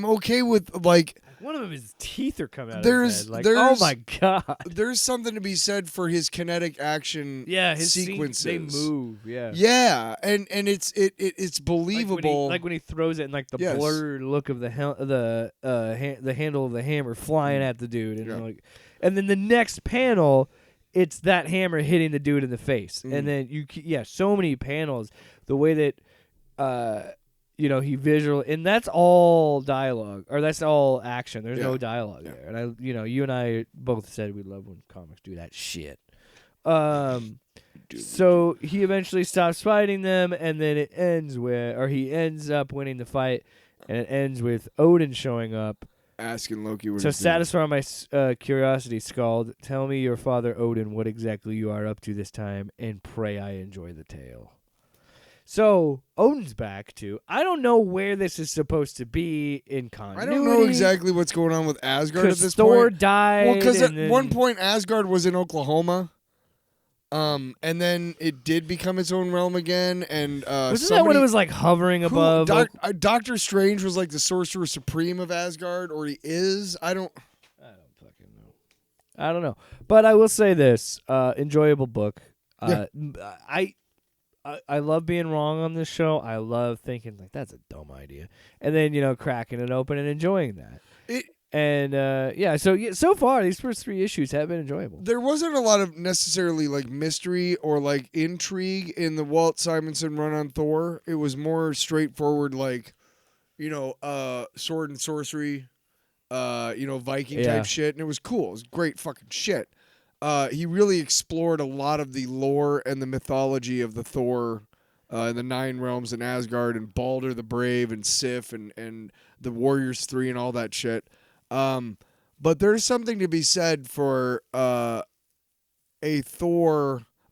okay with, like... One of them, his teeth are coming out There's- of his head. Like, there's- oh my God. There's something to be said for his kinetic action Yeah, his sequences. they move. Yeah. Yeah, and it's believable. Like when he throws it, and like the Yes. blurred look of the handle of the hammer flying at the dude, and Yeah. like, and then the next panel, it's that hammer hitting the dude in the face, Mm. and then so many panels. The way that he visual, and that's all dialogue, or that's all action. There's no dialogue there, and you and I both said we love when comics do that shit. So he eventually stops fighting them, and then it ends he ends up winning the fight, and it ends with Odin showing up. Asking Loki what So he's doing. satisfy my curiosity, Scald. Tell me, your father Odin, what exactly you are up to this time, and pray I enjoy the tale. So Odin's back too. I don't know where this is supposed to be in continuity. I don't know exactly what's going on with Asgard at this Thor point. died. Well, because at and then- one point Asgard was in Oklahoma, and then it did become its own realm again. And wasn't that when it was like hovering above? Doctor Strange was like the sorcerer supreme of Asgard, or he is. I don't know. But I will say this: enjoyable book. I love being wrong on this show. I love thinking like that's a dumb idea, and then cracking it open and enjoying that. So far these first 3 issues have been enjoyable. There wasn't a lot of necessarily like mystery or like intrigue in the Walt Simonson run on Thor. It was more straightforward, like sword and sorcery, Viking type shit, and it was cool. It was great fucking shit. He really explored a lot of the lore and the mythology of the Thor, and the 9 realms in Asgard, and Balder the Brave, and Sif, and the Warriors 3, and all that shit. But there's something to be said for a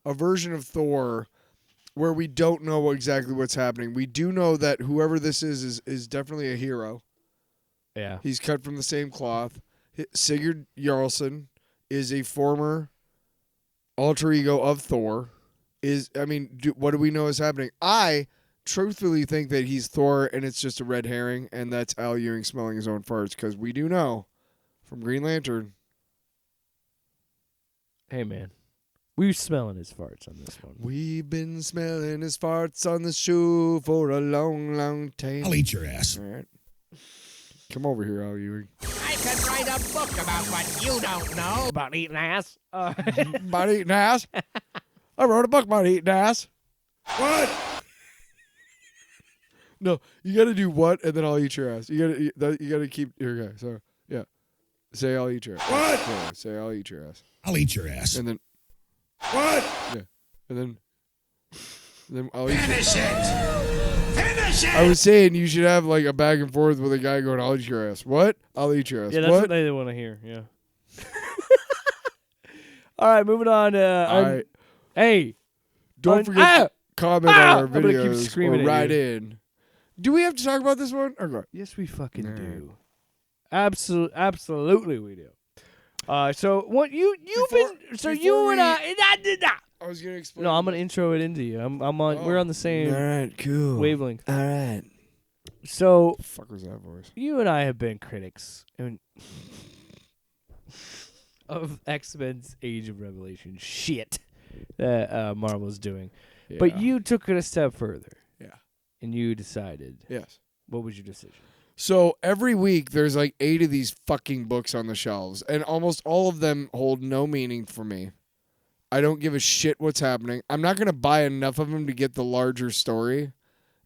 version of Thor, where we don't know exactly what's happening. We do know that whoever this is definitely a hero. Yeah, he's cut from the same cloth. Sigurd Jarlsson is a former alter ego of Thor. What do we know is happening? I truthfully think that he's Thor, and it's just a red herring, and that's Al Ewing smelling his own farts, because we do know from Green Lantern. Hey, man. We were smelling his farts on this one. We've been smelling his farts on the shoe for a long, long time. I'll eat your ass. All right. Come over here, Al Ewing. I could write a book about what you don't know. About eating ass. About eating ass? I wrote a book about eating ass. What? No, you got to do what, and then I'll eat your ass. You got to keep your guy. So yeah, say I'll eat your ass. What? Yeah, say I'll eat your ass. I'll eat your ass. And then what? Yeah, and then I'll eat. Finish it! Finish it! I was saying you should have like a back and forth with a guy going, "I'll eat your ass." What? I'll eat your ass. Yeah, that's what what they want to hear. Yeah. All right, moving on. Hey, don't forget to comment on our I'm gonna keep videos screaming or at write you. in. Do we have to talk about this one? Okay. Yes, we fucking do. Absolutely, we do. So what you and I. I was gonna explain. No, I'm gonna intro it into you. I'm on. We're on the same All right, cool. wavelength. All right. So The fuck was that voice? you and I have been critics of X-Men's Age of Revelation shit that Marvel's doing, but you took it a step further. Yeah. And you decided. Yes. What was your decision? So every week there's like 8 of these fucking books on the shelves, and almost all of them hold no meaning for me. I don't give a shit what's happening. I'm not going to buy enough of them to get the larger story,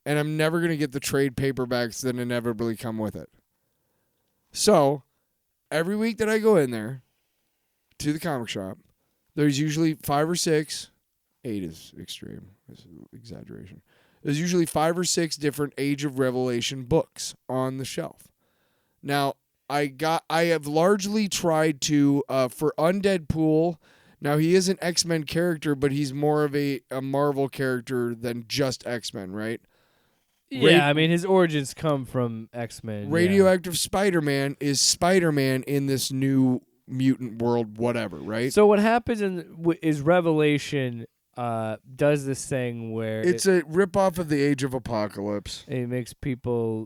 and I'm never going to get the trade paperbacks that inevitably come with it. So every week that I go in there to the comic shop, there's usually 5 or 6. 8 is extreme. It's an exaggeration. There's usually 5 or 6 different Age of Revelation books on the shelf. Now, I have largely tried to, for Undead-Pool, now he is an X-Men character, but he's more of a Marvel character than just X-Men, right? Yeah, I mean, his origins come from X-Men. Radioactive Spider-Man is Spider-Man in this new mutant world, whatever, right? So what happens is Revelation does this thing where it's a ripoff of the Age of Apocalypse. It makes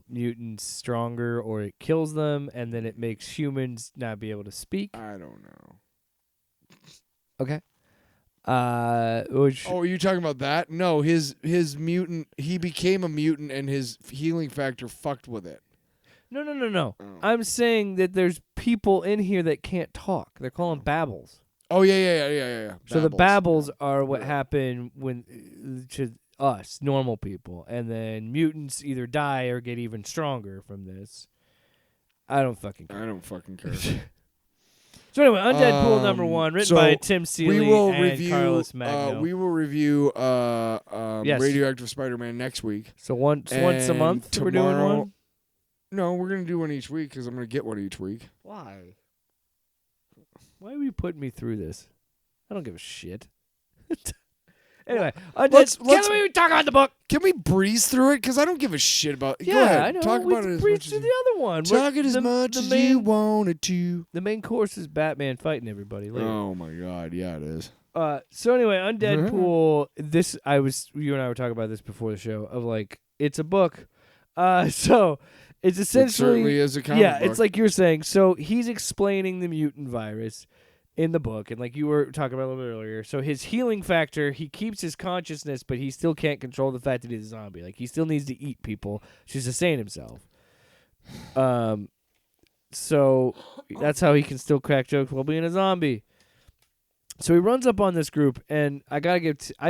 mutants stronger, or it kills them, and then it makes humans not be able to speak. I don't know. Okay. Are you talking about that? No, his mutant. He became a mutant, and his healing factor fucked with it. No. Oh. I'm saying that there's people in here that can't talk. They're calling babbles. Oh yeah. So the babbles are what happen when to us normal people, and then mutants either die or get even stronger from this. I don't fucking care. So anyway, Undead-Pool number 1, written by Tim Seeley and Carlos Magno. We will review Radioactive Spider-Man next week. So once a month tomorrow, we're doing one? No, we're going to do one each week because I'm going to get one each week. Why? Why are you putting me through this? I don't give a shit. Anyway, let's we talk about the book? Can we breeze through it? Because I don't give a shit about it. Yeah, Go ahead. I know. Talk about it as much as the other one. Talk it as much as you wanted to. The main course is Batman fighting everybody later. Oh my god, yeah, it is. So anyway, Undead-Pool. You and I were talking about this before the show. Of like, it's a book. So it's essentially it certainly is a comic book. it's like you're saying. So he's explaining the mutant virus in the book, and like you were talking about a little bit earlier. So his healing factor, he keeps his consciousness, but he still can't control the fact that he's a zombie. Like he still needs to eat people to sustain himself. So that's how he can still crack jokes while being a zombie. So he runs up on this group, and I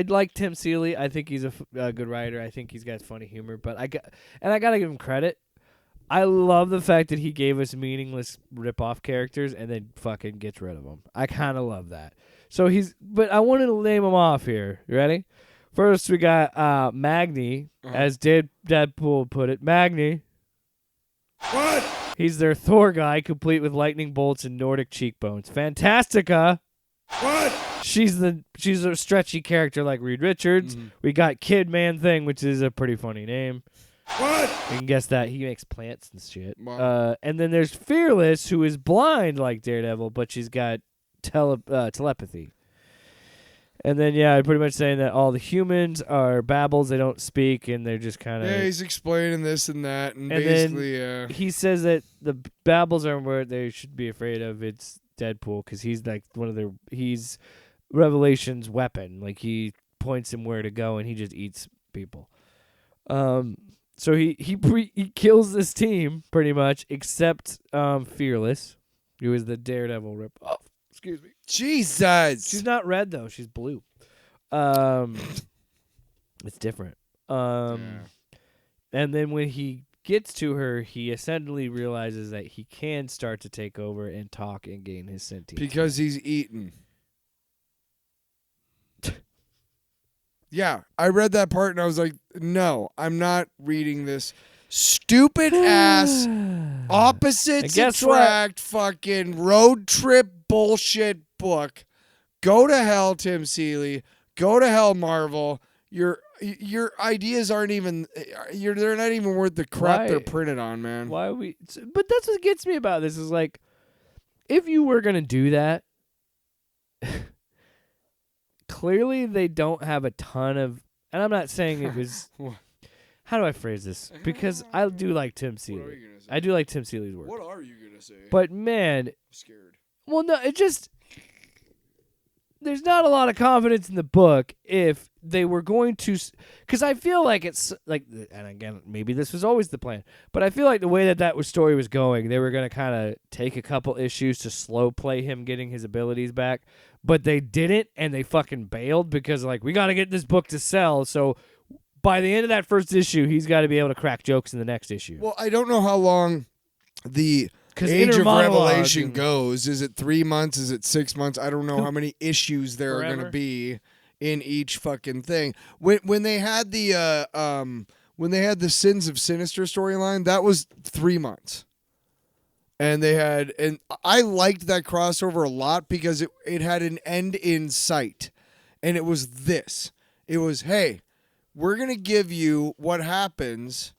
like Tim Seeley. I think he's a good writer. I think he's got funny humor, but I gotta give him credit. I love the fact that he gave us meaningless rip-off characters and then fucking gets rid of them. I kind of love that. But I wanted to name them off here. You ready? First, we got Magni, as Deadpool put it. Magni. What? He's their Thor guy, complete with lightning bolts and Nordic cheekbones. Fantastica. What? She's a stretchy character like Reed Richards. Mm-hmm. We got Kid Man Thing, which is a pretty funny name. What? You can guess that. He makes plants and shit. Wow. And then there's Fearless, who is blind like Daredevil, but she's got telepathy. And then, pretty much saying that all the humans are babbles. They don't speak, and they're just kind of... Yeah, he's explaining this and that, and basically... then he says that the babbles are what they should be afraid of. It's Deadpool, because he's like he's Revelation's weapon. Like, he points him where to go, and he just eats people. So he kills this team pretty much, except Fearless, who is the Daredevil rip. Oh, excuse me. Jesus. She's not red though. She's blue. It's different. And then when he gets to her, he essentially realizes that he can start to take over and talk and gain his sentience because he's eaten. Yeah, I read that part and I was like, no, I'm not reading this stupid ass opposites attract fucking road trip bullshit book Go to hell, Tim Seeley. Go to hell, Marvel. Your ideas aren't even. They're not even worth the crap they're printed on, man. Why are we? But that's what gets me about this is like, if you were gonna do that, clearly they don't have a ton of. And I'm not saying it was. How do I phrase this? Because I do like Tim Seeley. I do like Tim Seeley's work. What are you gonna say? But man, I'm scared. Well, no, it just. There's not a lot of confidence in the book if they were going to, because I feel like it's like, and again, maybe this was always the plan, but I feel like the way that story was going, they were going to kind of take a couple issues to slow play him getting his abilities back, but they didn't, and they fucking bailed because like, we got to get this book to sell, so by the end of that first issue, he's got to be able to crack jokes in the next issue. Well, I don't know how long the Age of Revelation goes. Is it 3 months? Is it 6 months? I don't know how many issues there are going to be in each fucking thing. When they had the Sins of Sinister storyline, that was 3 months. And I liked that crossover a lot because it had an end in sight. And it was this. It was, hey, we're going to give you what happens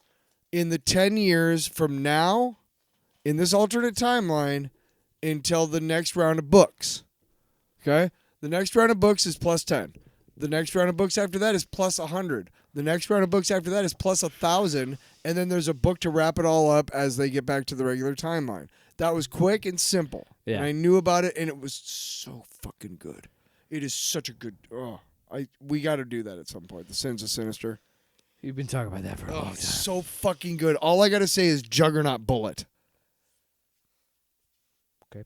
in the 10 years from now in this alternate timeline until the next round of books. Okay? The next round of books is plus 10. The next round of books after that is plus 100. The next round of books after that is plus 1,000. And then there's a book to wrap it all up as they get back to the regular timeline. That was quick and simple. Yeah. And I knew about it, and it was so fucking good. It is such a good... we got to do that at some point. The Sins of Sinister. You've been talking about that for a long time. So fucking good. All I got to say is Juggernaut Bullet. Okay.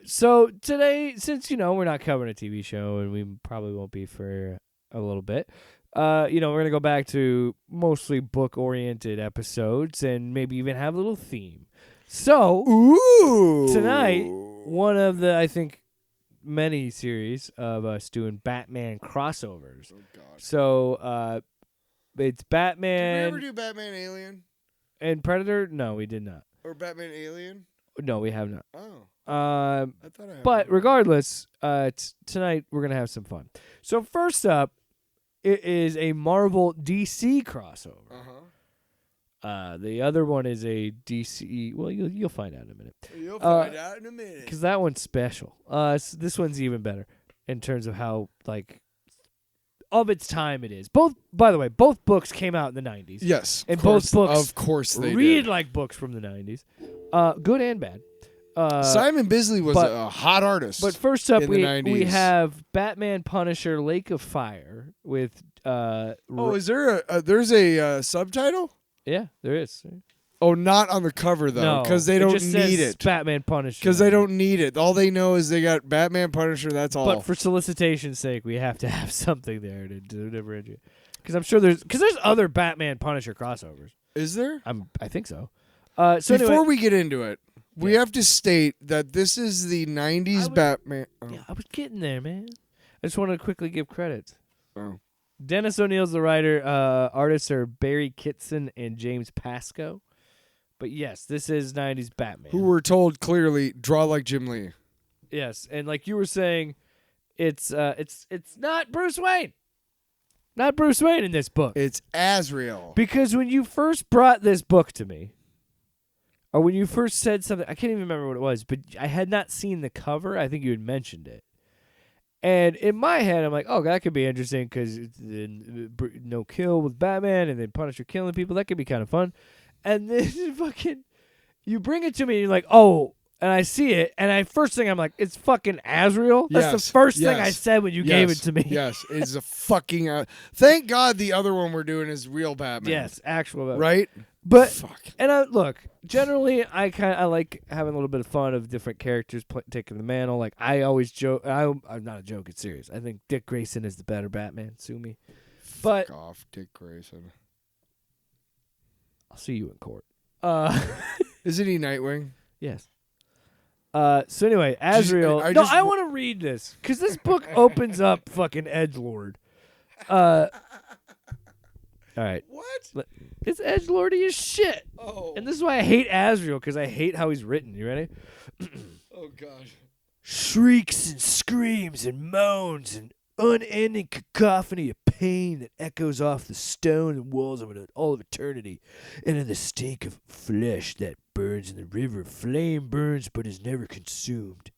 So today, since, we're not covering a TV show and we probably won't be for a little bit, we're going to go back to mostly book-oriented episodes and maybe even have a little theme. So, tonight, one of the, I think, many series of us doing Batman crossovers. Oh, God. So, it's Batman. Did we ever do Batman Alien? And Predator? No, we did not. Or Batman Alien? No, we have not. Oh. I thought I had. But regardless, tonight we're going to have some fun. So first up, it is a Marvel DC crossover. Uh-huh. The other one is a DC. Well, you'll find out in a minute. You'll find out in a minute. Because that one's special. This one's even better in terms of how, of its time it is. By the way, both books came out in the 90s. Yes. And both books, of course, they read did. like books from the 90s. Good and bad. Simon Bisley was a hot artist. But first up, we have Batman Punisher Lake of Fire with. Is there there's a subtitle? Yeah, there is. Oh, not on the cover though, because they don't need it. Batman Punisher. Because they don't need it. All they know is they got Batman Punisher. That's all. But for solicitation's sake, we have to have something there to differentiate. Because I'm sure there's other Batman Punisher crossovers. Is there? I think so. Before we get into it, we have to state that this is the 90s Batman. Oh. Yeah, I was getting there, man. I just want to quickly give credits. Oh. Dennis O'Neill's the writer. Artists are Barry Kitson and James Pascoe. But yes, this is 90s Batman. Who were told clearly, draw like Jim Lee. Yes, and like you were saying, it's not Bruce Wayne. Not Bruce Wayne in this book. It's Azrael. Because when you first brought this book to me, or when you first said something, I can't even remember what it was, but I had not seen the cover. I think you had mentioned it. And in my head, I'm like, oh, that could be interesting because no kill with Batman and then Punisher killing people. That could be kind of fun. And then fucking, you bring it to me and you're like, oh, and I see it. And first thing I'm like, it's fucking Azrael. That's the first thing I said when you gave it to me. Yes, it's a fucking. Thank God the other one we're doing is real Batman. Yes, actual Batman. Right? But fuck. And look, generally I like having a little bit of fun of different characters taking the mantle. Like I always joke. I'm not a joke. It's serious. I think Dick Grayson is the better Batman. Sue me. But fuck off, Dick Grayson. I'll see you in court. Isn't he Nightwing? Yes. So anyway, Azrael. I want to read this because this book opens up fucking edgelord. All right. What? It's edgelordy as shit. Oh. And this is why I hate Azrael because I hate how he's written. You ready? Oh God. Shrieks and screams and moans and unending cacophony of pain that echoes off the stone and walls of all of eternity, and in the stink of flesh that burns in the river. Flame burns but is never consumed.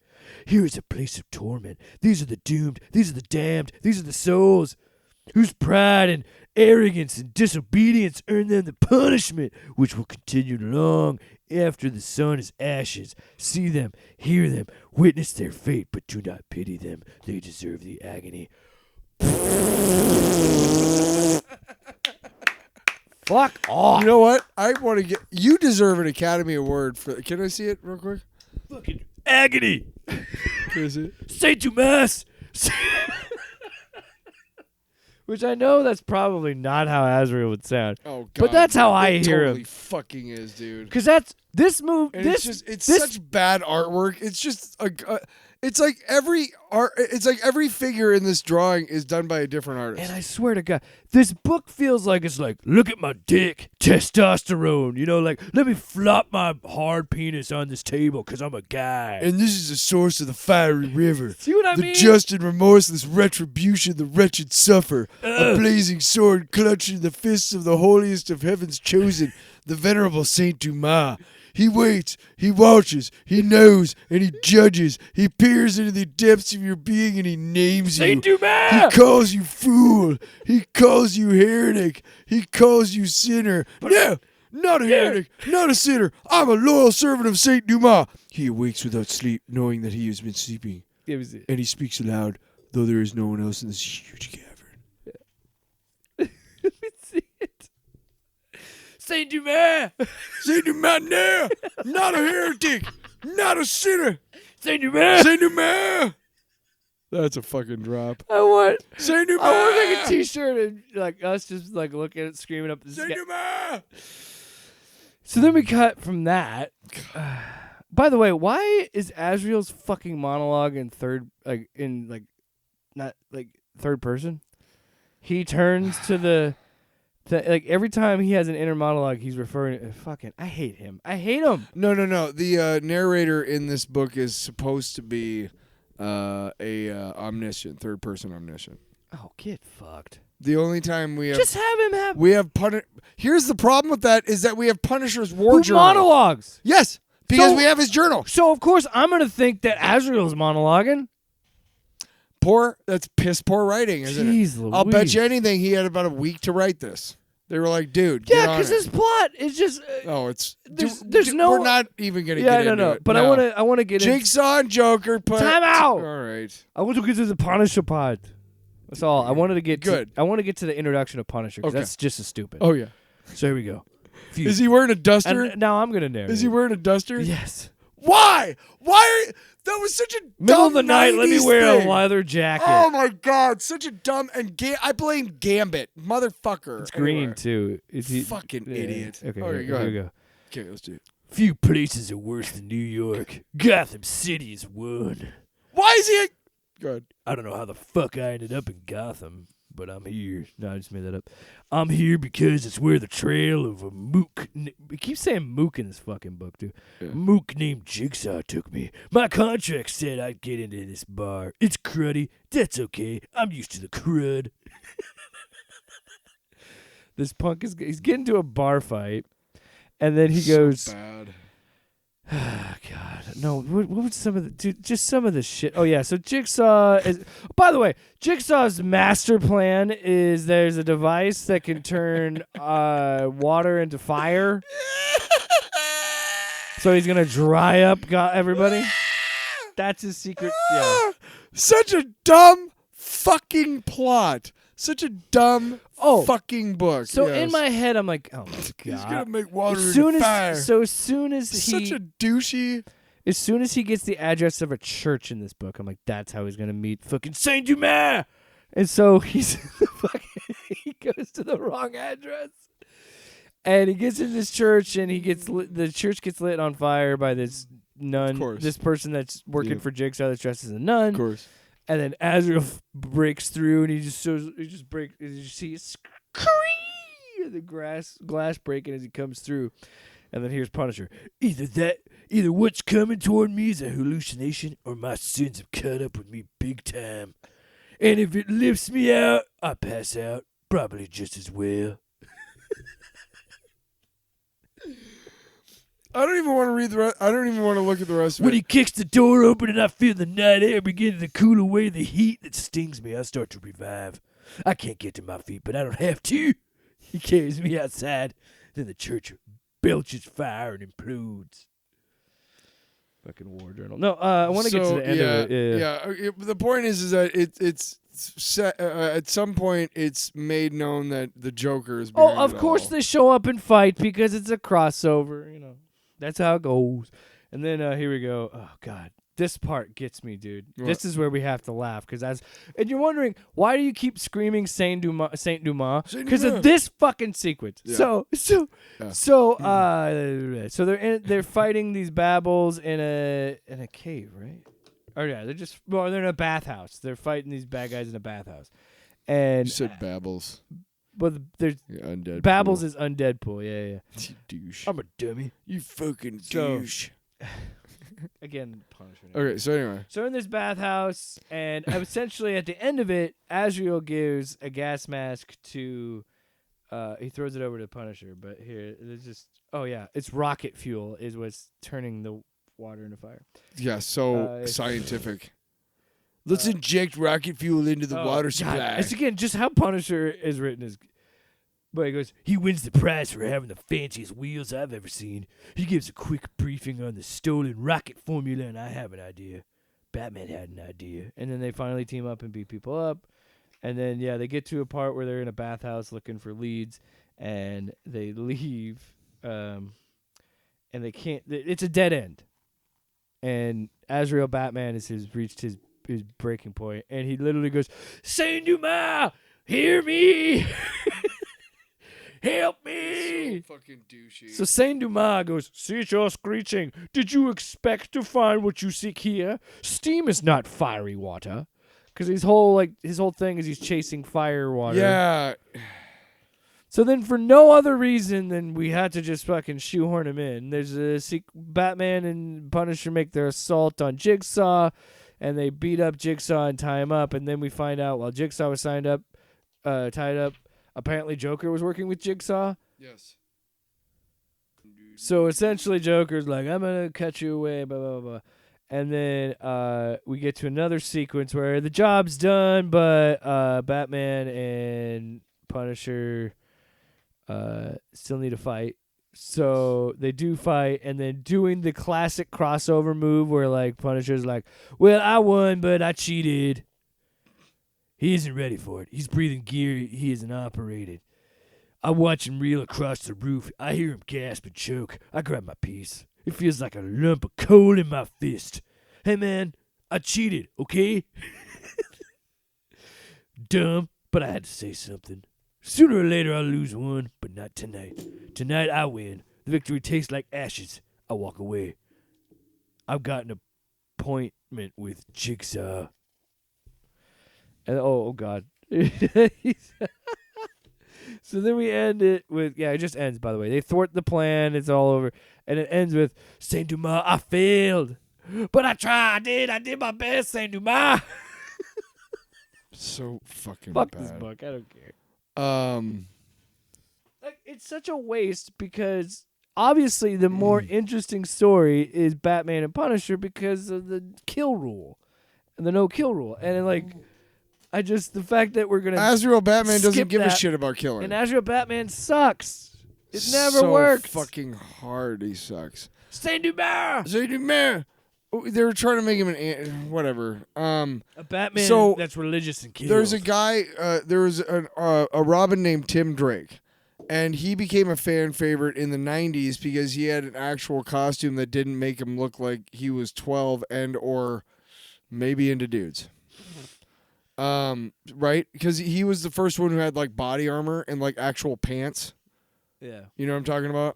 Here is a place of torment. These are the doomed. These are the damned. These are the souls whose pride and arrogance and disobedience earn them the punishment which will continue long after the sun is ashes. See them, hear them, witness their fate, but do not pity them. They deserve the agony. Fuck off. You know what? I want to get. You deserve an Academy Award for. Can I see it real quick? Fucking agony. Can I see it? Saint Dumas. Which I know that's probably not how Azrael would sound. Oh, God. But that's how I it hear totally him. fucking is, dude. Because that's this move. And This it's this, such bad artwork. It's just it's like every art. It's like every figure in this drawing is done by a different artist. And I swear to God, this book feels like it's like, look at my dick, testosterone. You know, like, let me flop my hard penis on this table because I'm a guy. And this is the source of the fiery river. See what I the mean? just and remorseless retribution the wretched suffer. A blazing sword clutched in the fists of the holiest of heaven's chosen, the venerable Saint Dumas. He waits, he watches, he knows, and he judges. He peers into the depths of your being and he names you. Saint Dumas! He calls you fool. He calls you heretic. He calls you sinner. No, not a heretic, not a sinner. I'm a loyal servant of Saint Dumas. He awakes without sleep, knowing that he has been sleeping. And he speaks aloud, though there is no one else in this huge cavern. Let me see it. Saint Dumas! Saint Dumas, no, not a heretic, not a sinner. Saint Dumas! Saint Dumas. That's a fucking drop. I want Saint Dumas. I want to make a t-shirt and like us just like looking at it, screaming up the Saint sky. Dumas. So then we cut from that. By the way, why is Azrael's fucking monologue in third person? He turns to the like every time he has an inner monologue, he's referring to fucking. I hate him. I hate him. No. The narrator in this book is supposed to be omniscient, third person omniscient. Oh, get fucked. The only time we have Just have him have Here's the problem with that is that we have Punisher's war who journal. monologues. Yes, because So- we have his journal. So of course I'm gonna think that Azrael's monologuing. That's piss poor writing, isn't Jeez it? I'll bet Louise. you anything he had about a week to write this. They were like, dude, Yeah, get on because it. his plot is just. Oh, it's there's no- We're not even gonna Yeah, get into no. it. But No. I want to get into. Jigsaw and Joker. Time out! All right. I want to get to the Punisher pod. That's all. I wanted to get Good. I want to get to the introduction of Punisher because Okay. that's just as stupid. Oh yeah. So here we go. Is he wearing a duster? And now I'm gonna narrate. Is he wearing a duster? Yes. Why? Why? That was such a Middle dumb of the night, let me 90s wear thing. a leather jacket. Oh my God, such a dumb I blame Gambit, motherfucker. It's green Anyway. too. Is he Fucking yeah. idiot. Okay, Okay, here, go ahead. here we go. Okay, let's do it. Few places are worse than New York. Gotham City is one. Why is he? Go ahead. I don't know how the fuck I ended up in Gotham, but I'm here. No, I just made that up. I'm here because it's where the trail of a mook. We keep saying mook in this fucking book, dude. Yeah. Mook named Jigsaw took me. My contract said I'd get into this bar. It's cruddy. That's okay. I'm used to the crud. This punk he's getting to a bar fight, and then he goes. So bad. God, no. What was some of the just some of the shit? Oh yeah, so Jigsaw is. By the way, Jigsaw's master plan is there's a device that can turn water into fire. So he's gonna dry up everybody. That's his secret. Yeah. Such a dumb fucking plot. Such a dumb fucking book. So yes. in my head, I'm like, oh my god. He's gonna make water as soon into as fire. so as soon as he Such a douchey. As soon as he gets the address of a church in this book, I'm like, that's how he's gonna meet fucking Saint Dumas. And so he goes to the wrong address, and he gets in this church, and the church gets lit on fire by this nun, Of course. this person that's working for Jigsaw that's dressed as a nun. Of course. And then Azrael breaks through, and you see the glass breaking as he comes through. And then here's Punisher. Either what's coming toward me is a hallucination or my sins have caught up with me big time. And if it lifts me out, I pass out probably just as well. I don't even want to read the rest. I don't even want to look at the rest of When it. he kicks the door open and I feel the night air beginning to cool away the heat that stings me, I start to revive. I can't get to my feet, but I don't have to. He carries me outside. Then the church belches fire and implodes. Fucking war journal. No, I want to get to the end of it. Yeah. The point is that it's set, at some point it's made known that the Joker is behind Of it course all. they show up and fight because it's a crossover. You know, that's how it goes. And then here we go. Oh God, this part gets me, dude. What? This is where we have to laugh and you're wondering why do you keep screaming Saint Dumas because of this fucking sequence. Yeah. So they're fighting these babbles in a cave, right? Oh yeah, they're in a bathhouse. They're fighting these bad guys in a bathhouse, and You said Babbles. but there's Undead. Babbles is Undead-Pool. Yeah. You douche. I'm a dummy. You fucking So- douche. Again, Punisher. Okay, so anyway. So in this bathhouse, and essentially at the end of it, Azrael gives a mask to. He throws it over to Punisher, but here there's just. Oh yeah, it's rocket fuel is what's turning the water into fire. Yeah, so scientific. Let's inject rocket fuel into the water supply. God, it's again just how Punisher is written is. But he goes, he wins the prize for having the fanciest wheels I've ever seen. He gives a quick briefing on the stolen rocket formula, and I have an idea. Batman had an idea. And then they finally team up and beat people up. And then, yeah, they get to a part where they're in a bathhouse looking for leads, and they leave, and they can't. It's a dead end. And Azrael Batman has reached his breaking point, and he literally goes, Saint Dumas, hear me! Help me! So fucking douchey. So Saint Dumas goes, cease your screeching. Did you expect to find what you seek here? Steam is not fiery water. Because his whole thing is he's chasing fire water. Yeah. So then for no other reason than we had to just fucking shoehorn him in. There's Batman and Punisher make their assault on Jigsaw, and they beat up Jigsaw and tie him up, and then we find out while Jigsaw was tied up, apparently Joker was working with Jigsaw. Yes. So essentially Joker's like, I'm going to cut you away, blah, blah, blah. And then we get to another sequence where the job's done, but Batman and Punisher still need to fight. So they do fight, and then doing the classic crossover move where like Punisher's like, well, I won, but I cheated. He isn't ready for it. He's breathing gear he isn't operated. I watch him reel across the roof. I hear him gasp and choke. I grab my piece. It feels like a lump of coal in my fist. Hey, man, I cheated, okay? Dumb, but I had to say something. Sooner or later I'll lose one, but not tonight. Tonight I win. The victory tastes like ashes. I walk away. I've got an appointment with Jigsaw. And oh God. So then we end it with, it just ends, by the way. They thwart the plan. It's all over. And it ends with, Saint Dumas, I failed. But I tried. I did my best, Saint Dumas. So fucking Fuck bad. this book. I don't care. Like, it's such a waste because obviously the more interesting story is Batman and Punisher because of the kill rule and the no kill rule. And then, like, the fact that we're going to Azrael Batman doesn't skip give a that, shit about killing. and Azrael Batman sucks. It never so worked. Fucking hard. He sucks. Saint Dumas. Saint Dumas. They were trying to make him whatever. A Batman so that's religious and kills. There's a guy. There was a Robin named Tim Drake, and he became a fan favorite in the '90s because he had an actual costume that didn't make him look like he was 12 and or maybe into dudes. Right? Because he was the first one who had like body armor and like actual pants. Yeah. You know what I'm talking about?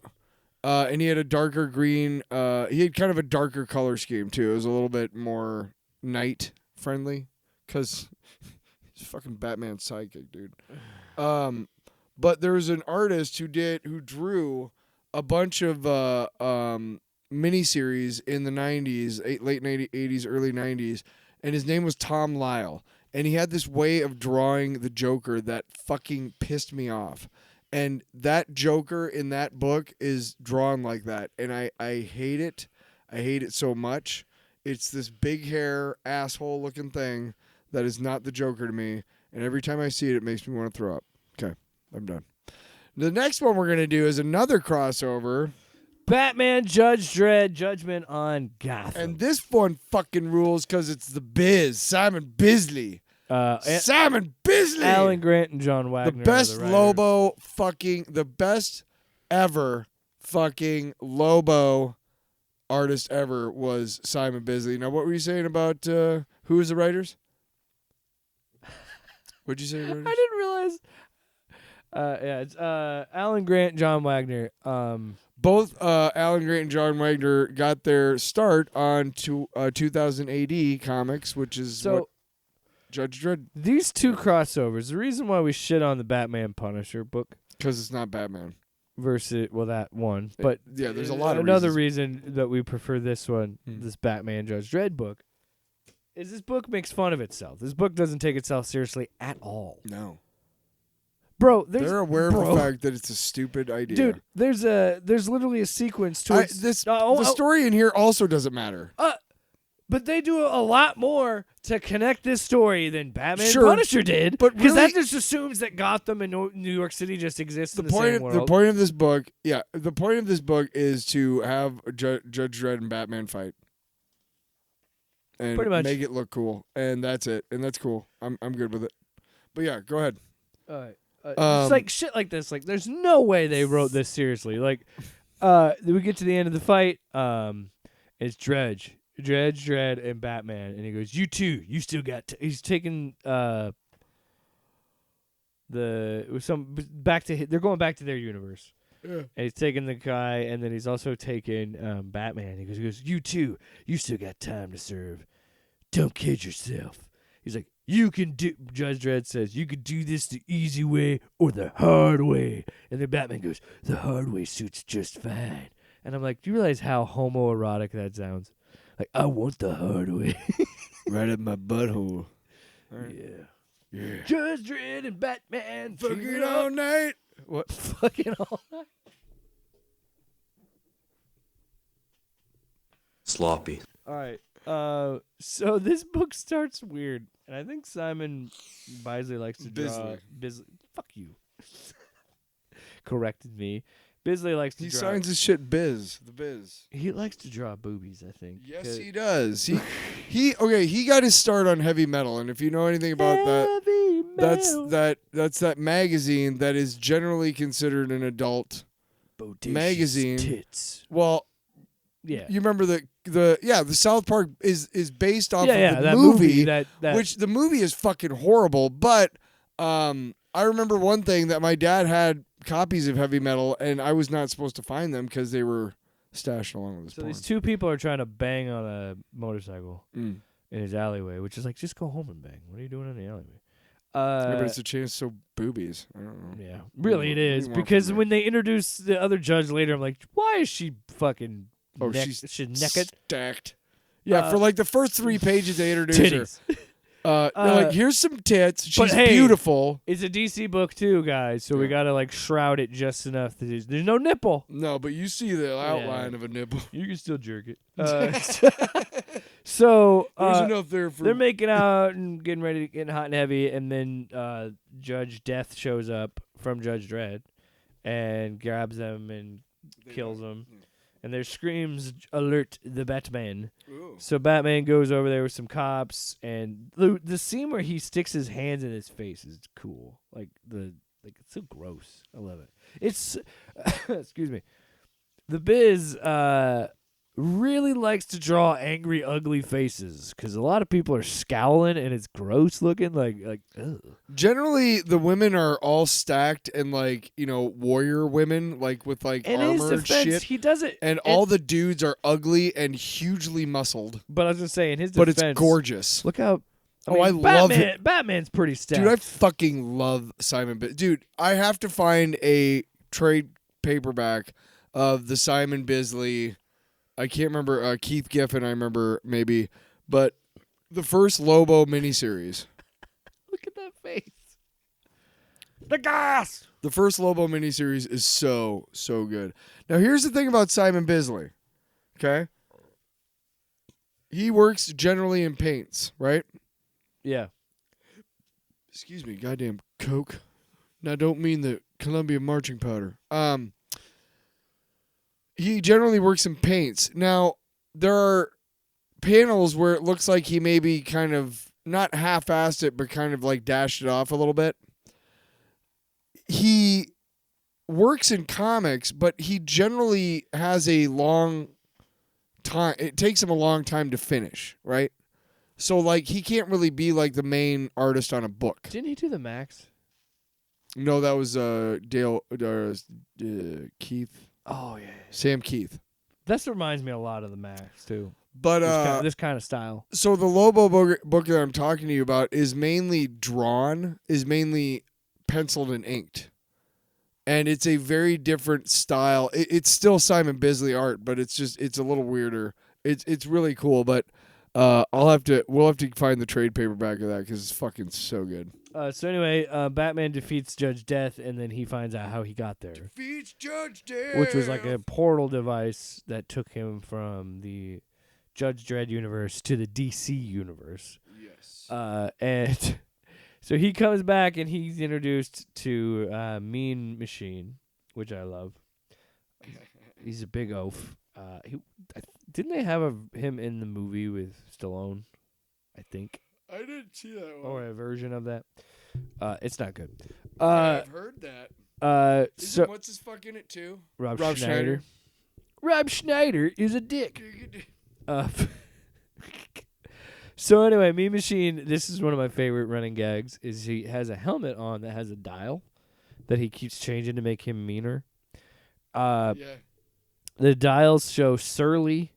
And he had a darker green. He had kind of a darker color scheme too. It was a little bit more night friendly because he's fucking Batman's sidekick, dude. But there was an artist who drew a bunch of miniseries in the 90s, late 80s, early 90s, and his name was Tom Lyle. And he had this way of drawing the Joker that fucking pissed me off. And that Joker in that book is drawn like that. And I hate it. I hate it so much. It's this big hair, asshole looking thing that is not the Joker to me. And every time I see it, it makes me want to throw up. Okay, I'm done. The next one we're going to do is another crossover. Batman, Judge Dredd, Judgment on Gotham. And this one fucking rules because it's the Biz, Simon Bisley. Simon Bisley! Alan Grant and John Wagner. The best Lobo fucking, the best ever fucking Lobo artist ever was Simon Bisley. Now, what were you saying about who was the writers? What'd you say? Writers? I didn't realize. Yeah, it's Alan Grant, John Wagner. Both Alan Grant and John Wagner got their start on 2000 AD comics, which is what Judge Dredd. These two crossovers. The reason why we shit on the Batman Punisher book because it's not Batman versus that one, but yeah, there's a lot of another reason that we prefer this one, this Batman Judge Dredd book, is this book makes fun of itself. This book doesn't take itself seriously at all. No. Bro, they're aware of the fact that it's a stupid idea. Dude, there's literally a sequence to it. The story in here also doesn't matter. But they do a lot more to connect this story than Batman and Sure, Punisher did. but because really- that just assumes that Gotham and New York City just exist in the point same world. The point of this book, the point of this book is to have Judge Dredd and Batman fight. And Pretty much. make it look cool. And that's it. And that's cool. I'm good with it. But yeah, go ahead. All right. It's like shit like this. Like, there's no way they wrote this seriously. Like, we get to the end of the fight. It's Dredd, and Batman, and he goes, "You too. You still got." He's taking they're going back to their universe. Yeah. And he's taking the guy, and then he's also taking Batman. He goes, "You too. You still got time to serve. Don't kid yourself." He's like, "You can do." Judge Dredd says, "You could do this the easy way or the hard way." And then Batman goes, "The hard way suits just fine." And I'm like, do you realize how homoerotic that sounds? Like, I want the hard way. Right at my butthole. Right. Yeah. Judge Dredd and Batman. Fucking all night. What? Fucking all night. Sloppy. All right. So this book starts weird, and I think Simon Bisley likes to draw. Bisley. Fuck you. Corrected me. Bisley likes to draw. He signs his shit Biz. The Biz. He likes to draw boobies, I think. Yes, he does. He got his start on heavy metal, and if you know anything about that's that magazine that is generally considered an adult magazine. Tits. Well, yeah. You remember the South Park is based off of the that movie that which the movie is fucking horrible, but I remember one thing that my dad had copies of heavy metal, and I was not supposed to find them because they were stashed along with this porn. These two people are trying to bang on a motorcycle in his alleyway, which is like, just go home and bang. What are you doing in the alleyway? But it's a chance to show boobies. I don't know. Yeah, really it is, because when they introduce the other judge later, I'm like, why is she fucking she's naked? Stacked. Yeah, for like the first 3 pages they introduce her. They're like, here's some tits. She's beautiful. It's a DC book too, guys, so we gotta like shroud it just enough. There's no nipple. No, but you see the outline of a nipple. You can still jerk it. So there's enough there for. They're making out and getting hot and heavy, and then Judge Death shows up from Judge Dredd and grabs them and kills them. And there's screams, "Alert the Batman!" Ooh. So Batman goes over there with some cops, and the scene where he sticks his hands in his face is cool. It's so gross. I love it. It's excuse me. The Biz really likes to draw angry, ugly faces because a lot of people are scowling and it's gross looking. Like ugh. Generally, the women are all stacked and warrior women, like with armor and shit. He does it, and all the dudes are ugly and hugely muscled. But I was gonna say, in his defense, but it's gorgeous. Look how. I love it. Batman's pretty stacked. Dude, I fucking love Simon. Dude, I have to find a trade paperback of the Simon Bisley. I can't remember Keith Giffen. I remember maybe, but the first Lobo miniseries. Look at that face. The gas. The first Lobo miniseries is so good. Now here's the thing about Simon Bisley. Okay, he works generally in paints, right? Yeah. Excuse me, goddamn Coke. Now, don't mean the Columbia marching powder. He generally works in paints. Now, there are panels where it looks like he maybe kind of not half-assed it, but kind of like dashed it off a little bit. He works in comics, but he generally has a long time. It takes him a long time to finish, right? So, like, he can't really be like the main artist on a book. Didn't he do the Max? No, that was Dale Keith. Oh yeah. Sam Keith. This reminds me a lot of the Max too. But this kind of style. So the Lobo book that I'm talking to you about is mainly penciled and inked, and it's a very different style. It's still Simon Bisley art, but it's a little weirder. It's really cool, but we'll have to find the trade paperback of that because it's fucking so good. So anyway, Batman defeats Judge Death, and then he finds out how he got there. Defeats Judge Death, Which was like a portal device that took him from the Judge Dredd universe to the DC universe. Yes. And so he comes back, and he's introduced to Mean Machine, which I love. He's a big oaf. Didn't they have him in the movie with Stallone? I think. I didn't see that one. Or a version of that. It's not good. I've heard that. What's his fuck in it too? Rob Schneider. Rob Schneider is a dick. So anyway, Mean Machine, this is one of my favorite running gags, is he has a helmet on that has a dial that he keeps changing to make him meaner. Yeah. The dials show surly,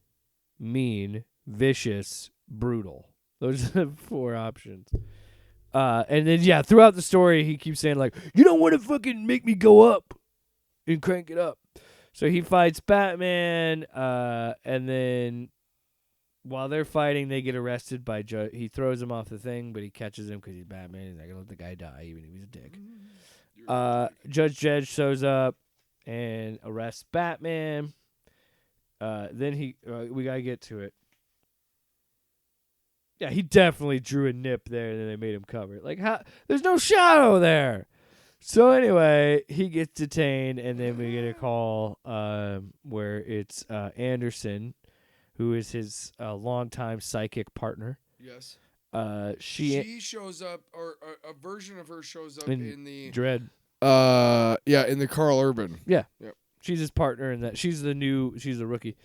mean, vicious, brutal. Those are the 4 options. And then, throughout the story, he keeps saying, like, you don't want to fucking make me go up and crank it up. So he fights Batman, and then while they're fighting, they get arrested by Judge. He throws him off the thing, but he catches him because he's Batman. He's not going to let the guy die, even if he's a dick. Judge Dredd shows up and arrests Batman. Then we got to get to it. Yeah, he definitely drew a nip there, and then they made him cover it. Like, how? There's no shadow there. So anyway, he gets detained, and then we get a call where it's Anderson, who is his longtime psychic partner. Yes. She shows up, or a version of her shows up in the Dredd. In the Carl Urban. Yeah. Yep. She's his partner in that. She's the rookie.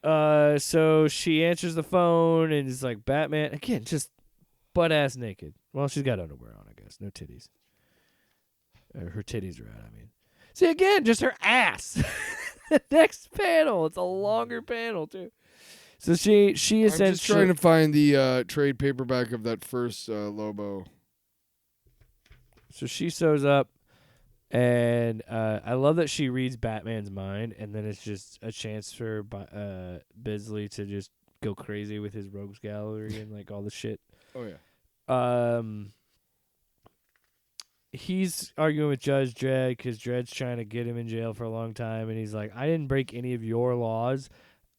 So she answers the phone and is like, Batman, again, just butt ass naked. Well, she's got underwear on, I guess. No titties. Her titties are out, I mean. See, again, just her ass. Next panel. It's a longer panel, too. So she essentially... I'm just trying to find the trade paperback of that first Lobo. So she shows up, and I love that she reads Batman's mind, and then it's just a chance for Bisley to just go crazy with his rogues gallery and like all the shit. Oh yeah. He's arguing with Judge Dredd because Dredd's trying to get him in jail for a long time, and he's like, I didn't break any of your laws.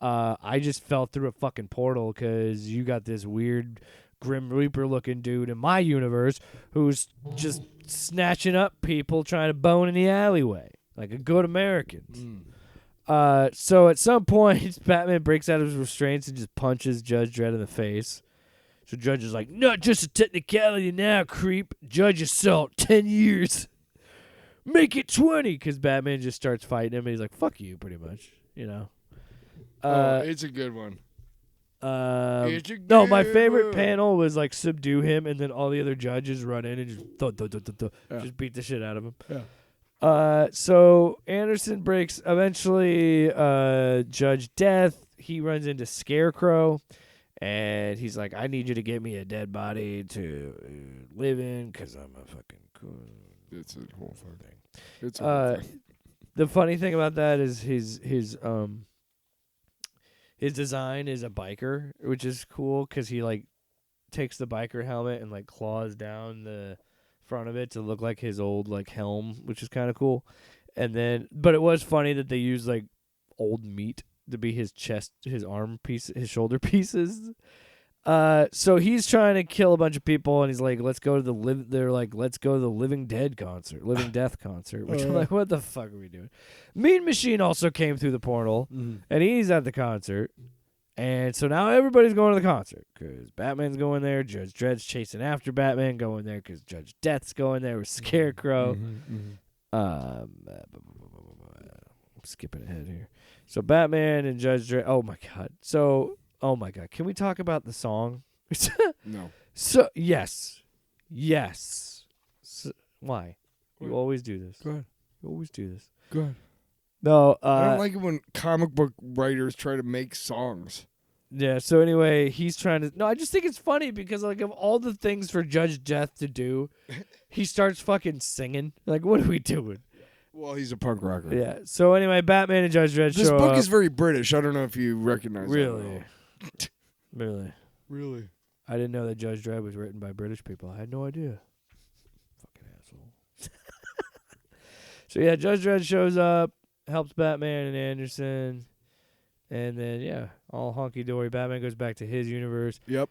I just fell through a fucking portal because you got this weird Grim Reaper looking dude in my universe who's just snatching up people trying to bone in the alleyway like a good American. So at some point, Batman breaks out of his restraints and just punches Judge Dredd in the face. So Judge is like, not just a technicality now, creep. Judge assault, 10 years. Make it 20, because Batman just starts fighting him, and he's like, fuck you, pretty much, you know. It's a good one. No, my favorite panel was like subdue him, and then all the other judges run in and just just beat the shit out of him. Yeah. So Anderson breaks eventually. Judge Death. He runs into Scarecrow, and he's like, "I need you to get me a dead body to live in, because I'm a fucking cool." It's a whole thing. It's a whole thing. The funny thing about that is his design is a biker, which is cool because he like takes the biker helmet and like claws down the front of it to look like his old like helm, which is kind of cool. And then, but it was funny that they used like old meat to be his chest, his arm piece, his shoulder pieces. So he's trying to kill a bunch of people, and he's like, "Let's go to the let's go to the Living Dead concert, Living Death concert." Which I'm like, "What the fuck are we doing?" Mean Machine also came through the portal, and he's at the concert, and so now everybody's going to the concert because Batman's going there, Judge Dredd's chasing after Batman, going there because Judge Death's going there with Scarecrow. I'm skipping ahead here. So Batman and Judge Dredd. Oh my god. Oh my god. Can we talk about the song? No. So yes. So, why? You always do this. Go ahead. You always do this. Go ahead. No. I don't like it when comic book writers try to make songs. Yeah. So anyway, he's trying to. No, I just think it's funny because like of all the things for Judge Death to do, he starts fucking singing. Like, what are we doing? Well, he's a punk rocker. Yeah. So anyway, Batman and Judge Dredd This show book up. is very British. I don't know if you recognize Really? that. Really? I didn't know that Judge Dredd was written by British people. I had no idea. Fucking asshole. So yeah, Judge Dredd shows up, helps Batman and Anderson, and then yeah, all hunky dory. Batman goes back to his universe. Yep.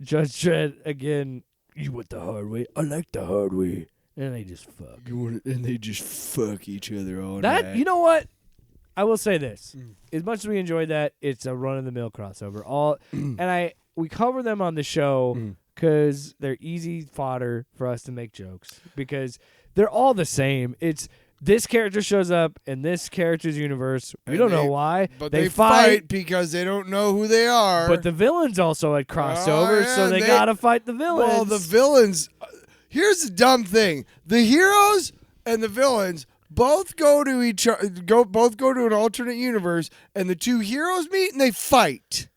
Judge Dredd again. You went the hard way. I like the hard way. And they just fuck. And they just fuck each other all That night. you know what? I will say this: as much as we enjoyed that, it's a run-of-the-mill crossover. We cover them on the show because they're easy fodder for us to make jokes because they're all the same. It's this character shows up in this character's universe. We don't know why, but they fight because they don't know who they are. But the villains also had crossed over, so they gotta fight the villains. Well, the villains. Here's the dumb thing: the heroes and the villains both go to both go to an alternate universe, and the two heroes meet and they fight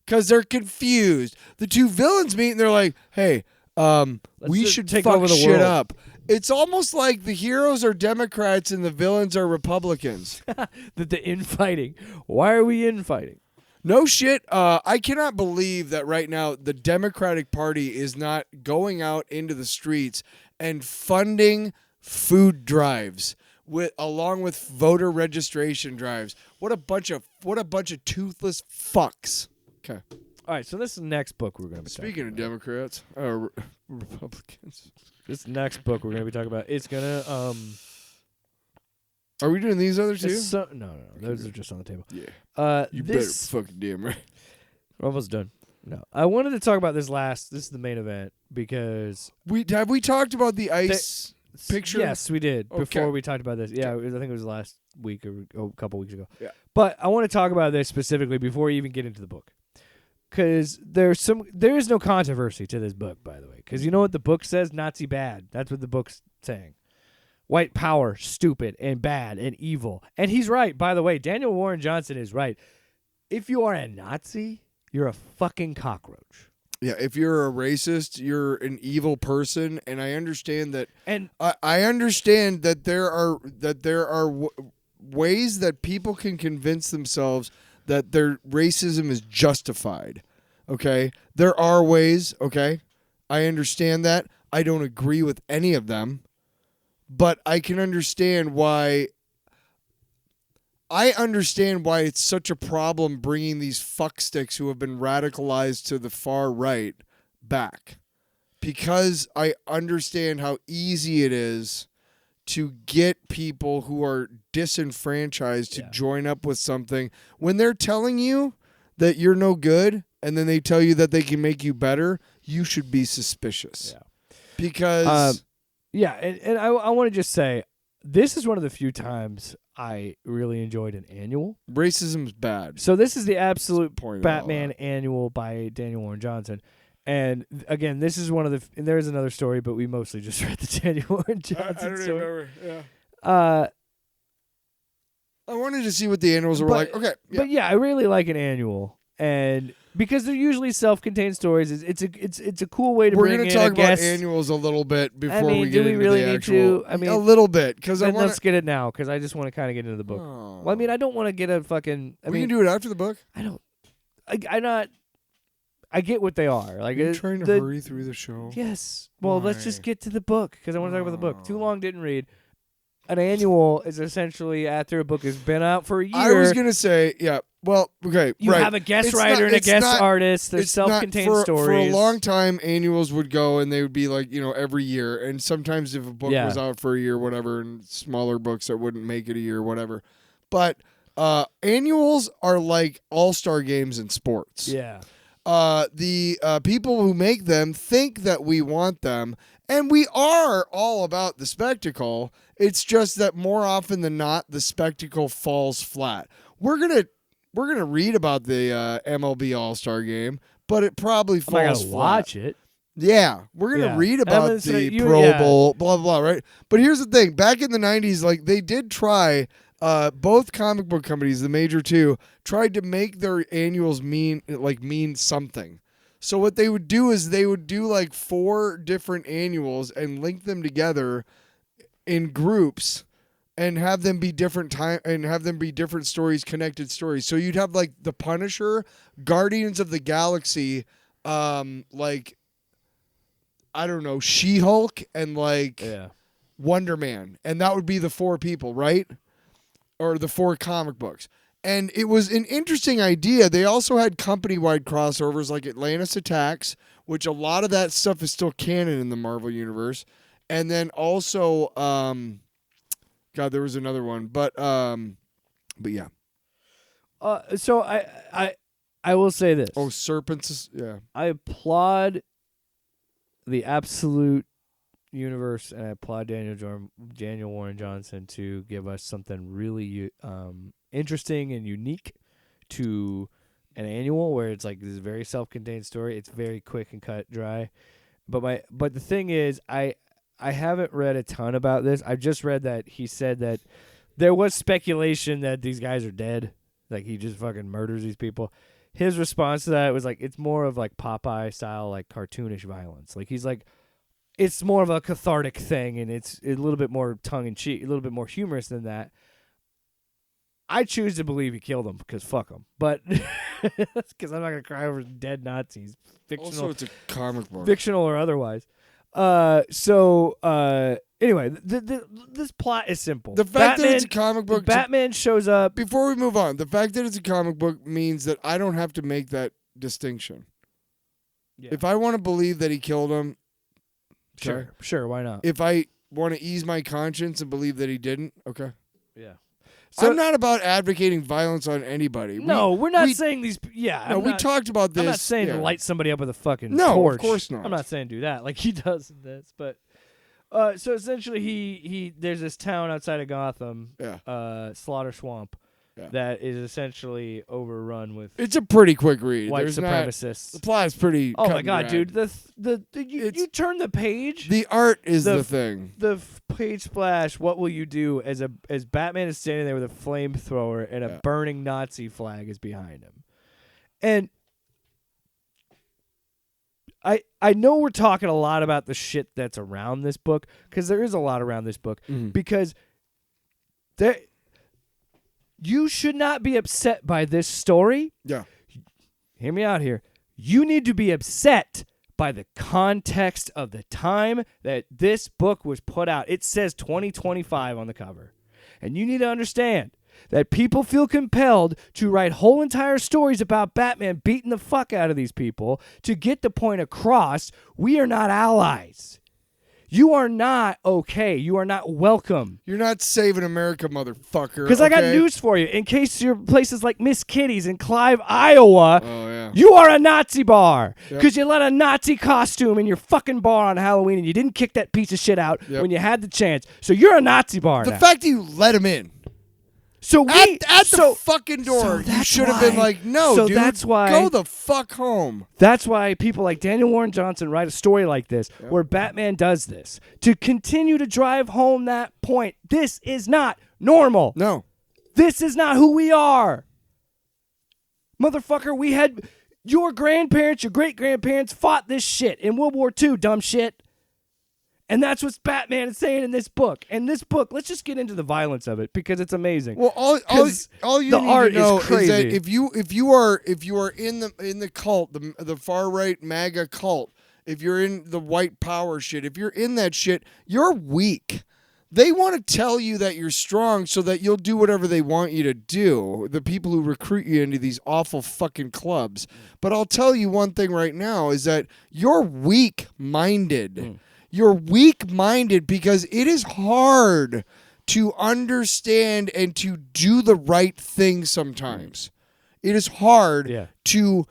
because they're confused. The two villains meet and they're like, "Hey, we should take fuck over the shit world." up." It's almost like the heroes are Democrats and the villains are Republicans. The infighting. Why are we infighting? No shit. I cannot believe that right now the Democratic Party is not going out into the streets and funding food drives along with voter registration drives. What a bunch of toothless fucks. Okay. All right, so this is the next book we're going to be Speaking of talking Democrats, Republicans. This next book we're going to be talking about. It's going to Are we doing these other two? no, those are just on the table. Yeah. You better fucking damn right. We're almost done. No, I wanted to talk about this last. This is the main event because we talked about the ice picture. Yes, we did Okay. before we talked about this. Yeah, I think it was last week or a couple weeks ago. Yeah. But I want to talk about this specifically before we even get into the book, because there is no controversy to this book, by the way. Because you know what the book says? Nazi bad. That's what the book's saying. White power, stupid and bad and evil. And he's right, by the way. Daniel Warren Johnson is right. If you are a Nazi, you're a fucking cockroach. Yeah, if you're a racist, you're an evil person, and I understand that. And I understand that there are ways that people can convince themselves that their racism is justified. Okay, there are ways. Okay, I understand that. I don't agree with any of them. But I can understand why. I understand why it's such a problem bringing these fucksticks who have been radicalized to the far right back, because I understand how easy it is to get people who are disenfranchised to join up with something when they're telling you that you're no good, and then they tell you that they can make you better. You should be suspicious, because. Yeah, and I want to just say, this is one of the few times I really enjoyed an annual. Racism's bad. So this is the absolute point Batman annual by Daniel Warren Johnson. And again, this is one of the... And there's another story, but we mostly just read the Daniel Warren Johnson I don't story. remember. Yeah. I wanted to see what the annuals were like. Okay. But yeah, I really like an annual. And Because they're usually self-contained stories. It's a cool way to We're bring going in to talk a guest. about annuals a little bit before I mean, we get do we into really the need actual. to? I mean, a little bit because I then want. let's get it now because I just want to kind of get into the book. Oh. Well, I mean, I don't want to get a fucking. I We mean, can do it after the book. I don't. I'm not. I get what they are. Like Are you trying to hurry through the show? Yes. Well, let's just Why? get to the book because I want to talk about the book. Too long, didn't read. An annual is essentially after a book has been out for a year. I was gonna say, yeah. Well, okay, you right. have a guest It's writer not- and a it's guest not- artist. They're it's not- self-contained stories. For a long time, annuals would go and they would be like, every year. And sometimes if a book Yeah. was out for a year, whatever, and smaller books that wouldn't make it a year, whatever. But annuals are like all-star games in sports. Yeah. The people who make them think that we want them, and we are all about the spectacle. It's just that more often than not, the spectacle falls flat. We're gonna read about the MLB All-Star Game, but it probably I'm not falls gonna flat. watch it. Yeah, we're gonna Yeah. read I'm about gonna say the you- Pro yeah. Bowl, blah blah, right? But here's the thing: back in the '90s, like they did try. Both comic book companies, the major two, tried to make their annuals mean something. So what they would do is they would do like 4 different annuals and link them together in groups and have them be different different stories, connected stories. So you'd have like the Punisher, Guardians of the Galaxy, like I don't know, She-Hulk, and like Wonder Man, and that would be the 4 people, right? Or the 4 comic books. And it was an interesting idea. They also had company-wide crossovers like Atlantis Attacks, which a lot of that stuff is still canon in the Marvel Universe. And then also, God, there was another one. But yeah. So I will say this. Oh, Serpents, yeah. I applaud the absolute universe, and I applaud Daniel Warren Johnson to give us something really interesting and unique to an annual where it's like this very self-contained story. It's very quick and cut dry. But the thing is, I haven't read a ton about this. I just read that he said that there was speculation that these guys are dead, like he just fucking murders these people. His response to that was like it's more of like Popeye style, like cartoonish violence. Like he's like, it's more of a cathartic thing, and it's a little bit more tongue-in-cheek, a little bit more humorous than that. I choose to believe he killed him because fuck him. But because I'm not going to cry over dead Nazis. Fictional, Also, it's a comic book. fictional or otherwise. Anyway, this plot is simple. The fact that it's a comic book... Batman shows up. Before we move on, the fact that it's a comic book means that I don't have to make that distinction. Yeah. If I want to believe that he killed him... Okay. Sure, why not? If I want to ease my conscience and believe that he didn't, okay. Yeah. I'm not about advocating violence on anybody. No, we're not saying these. Yeah, No, we talked about this. I'm not saying yeah. to light somebody up with a fucking No, torch. of course not. I'm not saying do that like he does in this, but so essentially he there's this town outside of Gotham, Slaughter Swamp, that is essentially overrun with. It's a pretty quick read. White There's supremacists. The plot is pretty. Oh cut my and god, dried. dude! You turn the page. The art is the thing. The page splash. What will you do as Batman is standing there with a flamethrower and a burning Nazi flag is behind him, and I know we're talking a lot about the shit that's around this book because there is a lot around this book because there. You should not be upset by this story. Yeah. Hear me out here. You need to be upset by the context of the time that this book was put out. It says 2025 on the cover. And you need to understand that people feel compelled to write whole entire stories about Batman beating the fuck out of these people to get the point across. We are not allies. You are not okay. You are not welcome. You're not saving America, motherfucker. Because I got news for you. In case you're places like Miss Kitty's in Clive, Iowa, you are a Nazi bar. Because you let a Nazi costume in your fucking bar on Halloween and you didn't kick that piece of shit out when you had the chance. So you're a Nazi bar The now. fact that you let him in. So we at the fucking door, you should have been like, no, dude, that's why, go the fuck home. That's why people like Daniel Warren Johnson write a story like this where Batman does this to continue to drive home that point. This is not normal. No. This is not who we are. Motherfucker, Your grandparents, your great-grandparents fought this shit in World War II, dumb shit. And that's what Batman is saying in this book. And this book, let's just get into the violence of it because it's amazing. Well, all you the need art to know is crazy. that if you are in the cult, the far right MAGA cult, if you're in the white power shit, if you're in that shit, you're weak. They want to tell you that you're strong so that you'll do whatever they want you to do. The people who recruit you into these awful fucking clubs. But I'll tell you one thing right now is that you're weak-minded. You're weak-minded because it is hard to understand and to do the right thing sometimes. It is hard to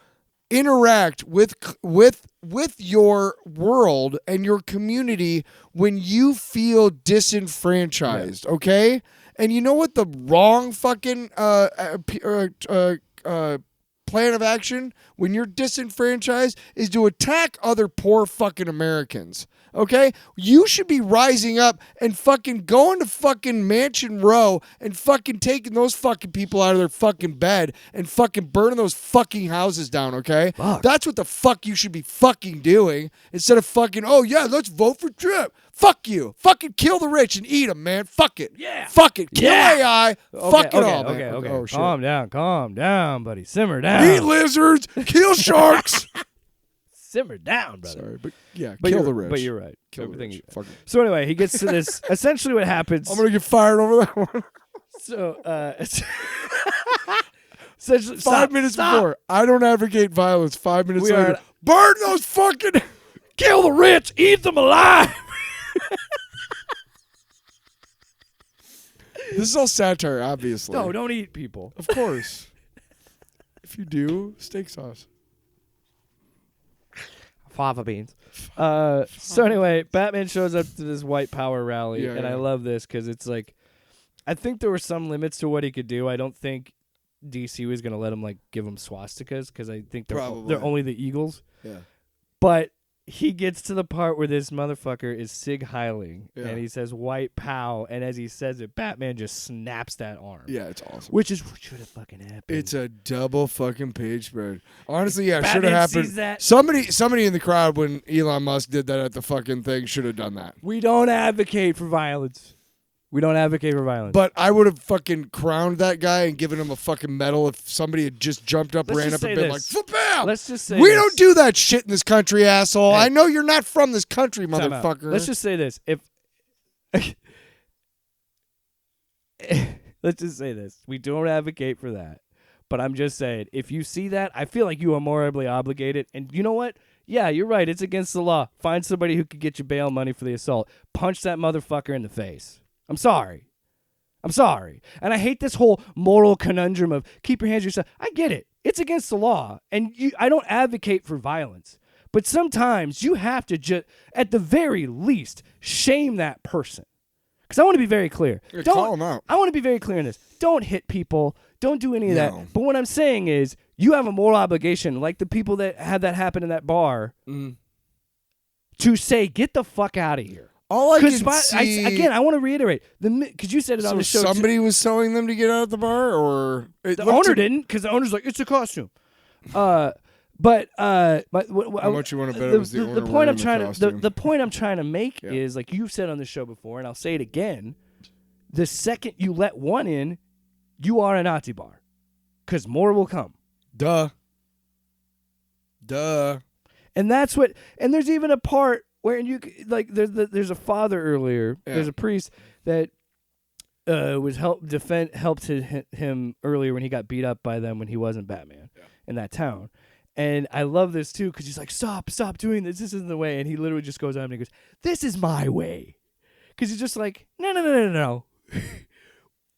interact with your world and your community when you feel disenfranchised, okay? And you know what the wrong fucking plan of action when you're disenfranchised is to attack other poor fucking Americans. Okay? You should be rising up and fucking going to fucking Mansion Row and fucking taking those fucking people out of their fucking bed and fucking burning those fucking houses down, okay? Fuck. That's what the fuck you should be fucking doing instead of fucking, oh yeah, let's vote for Trump. Fuck you. Fucking kill the rich and eat them, man. Fuck it. Yeah. Fuck it. Kill Yeah. AI. Fuck it all, man. Okay. Oh, shit. Calm down, buddy. Simmer down. Eat lizards. Kill sharks. Simmer down, brother. Sorry, but yeah, But kill you're- the rich. But you're right. Kill Everything the rich. you- Fuck it. So anyway, he gets to this. Essentially, what happens? I'm gonna get fired over that one. So, essentially, 5 minutes before. I don't advocate violence. 5 minutes We later. are- Burn those fucking. kill the rich, eat them alive. This is all satire, obviously. No, don't eat people. Of course. If you do, steak sauce. Fava beans. So anyway, Batman shows up to this white power rally, Yeah, and I yeah. love this because it's like, I think there were some limits to what he could do. I don't think DC was gonna let him like give him swastikas because I think they're Probably. only the Eagles. Yeah. But he gets to the part where this motherfucker is Sig Heiling, Yeah. and he says "white pow," and as he says it, Batman just snaps that arm. Yeah, it's awesome. Which is what should have fucking happened. It's a double fucking page spread. Honestly, yeah, should Batman have sees happened. that. Somebody in the crowd when Elon Musk did that at the fucking thing should have done that. We don't advocate for violence. We don't advocate for violence. But I would have fucking crowned that guy and given him a fucking medal if somebody had just jumped up, Let's ran just up, and say been this. like, "Bam!" Let's just say we this. don't do that shit in this country, asshole. Hey. I know you're not from this country, Time out. motherfucker. Let's just say this. Let's just say this. We don't advocate for that. But I'm just saying, if you see that, I feel like you are morally obligated. And you know what? Yeah, you're right. It's against the law. Find somebody who could get you bail money for the assault. Punch that motherfucker in the face. I'm sorry. And I hate this whole moral conundrum of keep your hands to yourself. I get it. It's against the law. And I don't advocate for violence. But sometimes you have to just, at the very least, shame that person. Because I want to be very clear. Yeah, call 'em out. I want to be very clear in this. Don't hit people. Don't do any of No. that. But what I'm saying is, you have a moral obligation, like the people that had that happen in that bar, to say, get the fuck out of here. All I can Because see. again, I want to reiterate because you said it on So the show. somebody was telling them to get out of the bar, or The owner didn't, because the owner's like, it's a costume. But How much you want to bet it was the owner point wearing I'm the trying to costume? the point I'm trying to make Yeah. is, like you've said on the show before, and I'll say it again: the second you let one in, you are a Nazi bar, because more will come. Duh. And that's what. And there's even a part where there's a father earlier. Yeah. There's a priest that helped him earlier when he got beat up by them when he wasn't Batman in that town. And I love this too because he's like, stop doing this. This isn't the way. And he literally just goes on and he goes, this is my way. Because he's just like, no.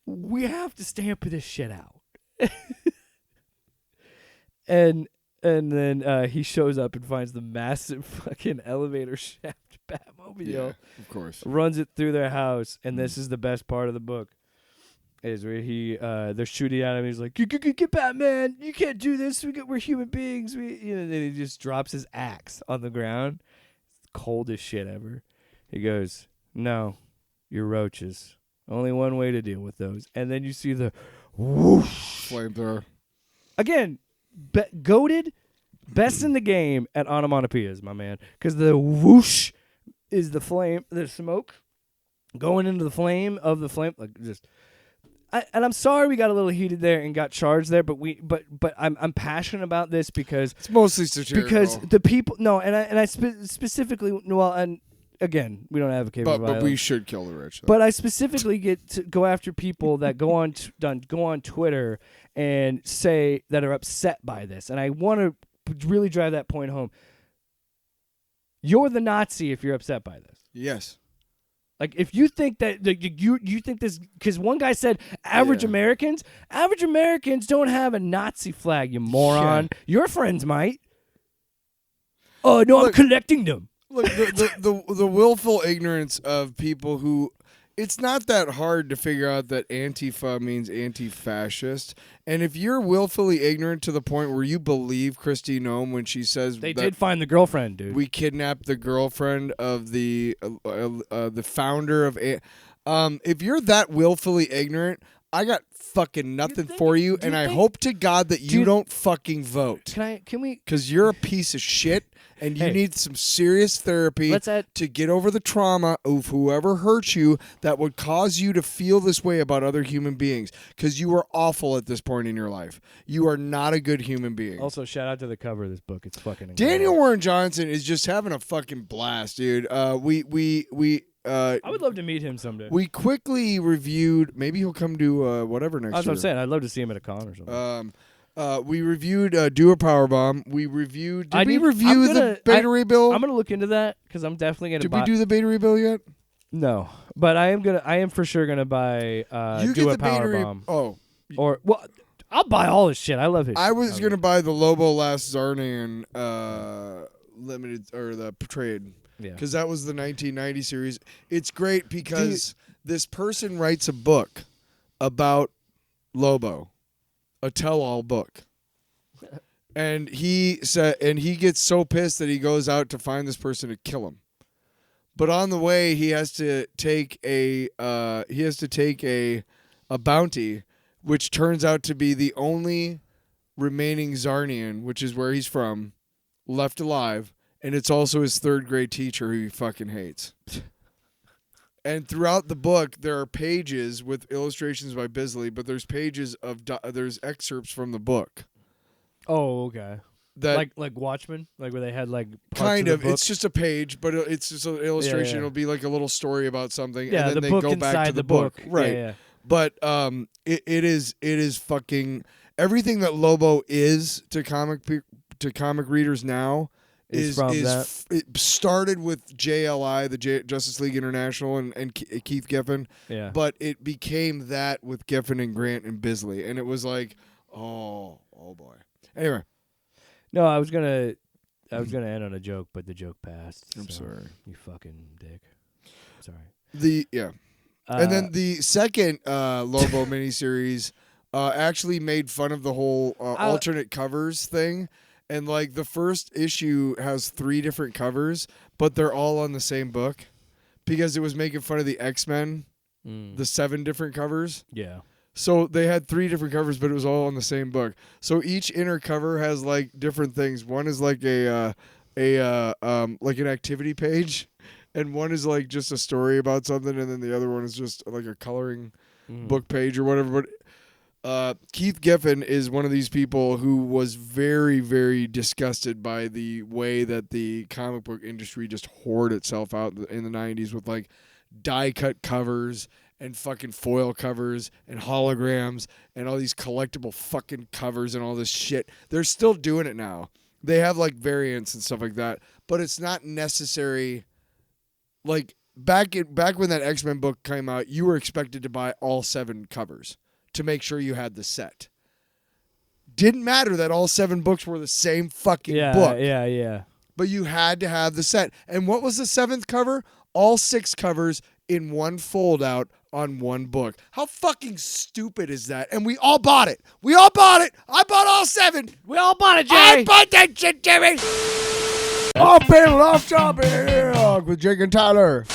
We have to stamp this shit out. And then he shows up and finds the massive fucking elevator shaft Batmobile. Yeah, of course. Runs it through their house, and this is the best part of the book. Is where they're shooting at him. He's like, "Get Batman! You can't do this. We're human beings." And then he just drops his axe on the ground. It's the coldest shit ever. He goes, "No, you're roaches. Only one way to deal with those." And then you see the whoosh Flamethrower. again. Goated, Best in the game at onomatopoeias, my man. Because the whoosh is the flame, the smoke going into the flame of the flame. Like just, and I'm sorry we got a little heated there and got charged there, but I'm passionate about this because it's mostly satirical. Because the people, and I specifically, well, and again, we don't advocate for violence. But we should kill the rich. Though. But I specifically get to go after people that go on Twitter and say that are upset by this, and I want to really drive that point home. You're the Nazi if you're upset by this. Yes. Like if you think that you think this, because one guy said average Americans don't have a Nazi flag, you moron. Yeah. Your friends might. Oh no, I'm collecting them. Look, the willful ignorance of people who, it's not that hard to figure out that Antifa means anti-fascist. And if you're willfully ignorant to the point where you believe Kristi Noem when she says they did find the girlfriend, dude. We kidnapped the girlfriend of the founder of if you're that willfully ignorant, I got fucking nothing for you, and I hope to God that you don't fucking vote. Can we? Because you're a piece of shit, and you need some serious therapy to get over the trauma of whoever hurt you that would cause you to feel this way about other human beings. Because you are awful at this point in your life. You are not a good human being. Also, shout out to the cover of this book. It's fucking incredible. Daniel Warren Johnson is just having a fucking blast, dude. I would love to meet him someday. We quickly reviewed. Maybe he'll come to whatever next year. That's what I'm saying. I'd love to see him at a con or something. We reviewed Do a Powerbomb. We reviewed. Did we review the Beta Ray Bill? I'm gonna look into that because I'm definitely gonna. Did we do the Beta Ray Bill yet? No, but I am for sure gonna buy. Do a Powerbomb. I'll buy all this shit. I love it. I was gonna buy the Lobo Last Zarnian limited or the trade. Yeah, because that was the 1990 series. It's great because this person writes a book about Lobo, a tell-all book, and he gets so pissed that he goes out to find this person to kill him. But on the way, he has to take a bounty, which turns out to be the only remaining Zarnian, which is where he's from, left alive. And it's also his third grade teacher who he fucking hates. And throughout the book, there are pages with illustrations by Bisley, but there's pages of there's excerpts from the book. Oh, okay. That like Watchmen, like where they had like kind of. It's just a page, but it's just an illustration. It'll be like a little story about something, and then they go back to the book. Right. Yeah. But it is fucking everything that Lobo is to comic readers now. It started with JLI, the Justice League International, and Keith Giffen. Yeah. But it became that with Giffen and Grant and Bisley, and it was like, oh boy. Anyway, no, I was gonna end on a joke, but the joke passed. I'm sorry, you fucking dick. Sorry. And then the second Lobo miniseries actually made fun of the whole alternate covers thing. And, like, the first issue has 3 different covers, but they're all on the same book because it was making fun of the X-Men, the 7 different covers. Yeah. So they had 3 different covers, but it was all on the same book. So each inner cover has, like, different things. One is, like, like an activity page, and one is, like, just a story about something, and then the other one is just, like, a coloring book page or whatever. But Keith Giffen is one of these people who was very, very disgusted by the way that the comic book industry just hoard itself out in the 90s with like die-cut covers and fucking foil covers and holograms and all these collectible fucking covers and all this shit. They're still doing it now. They have like variants and stuff like that, but it's not necessary. Like back when that X-Men book came out, you were expected to buy all 7 covers to make sure you had the set. Didn't matter that all 7 books were the same fucking book. Yeah. But you had to have the set. And what was the 7th cover? All 6 covers in one fold out on one book. How fucking stupid is that? And we all bought it. I bought all 7. We all bought it, Jerry. I bought that shit, Jerry. Off panel, off topic with Jake and Tyler.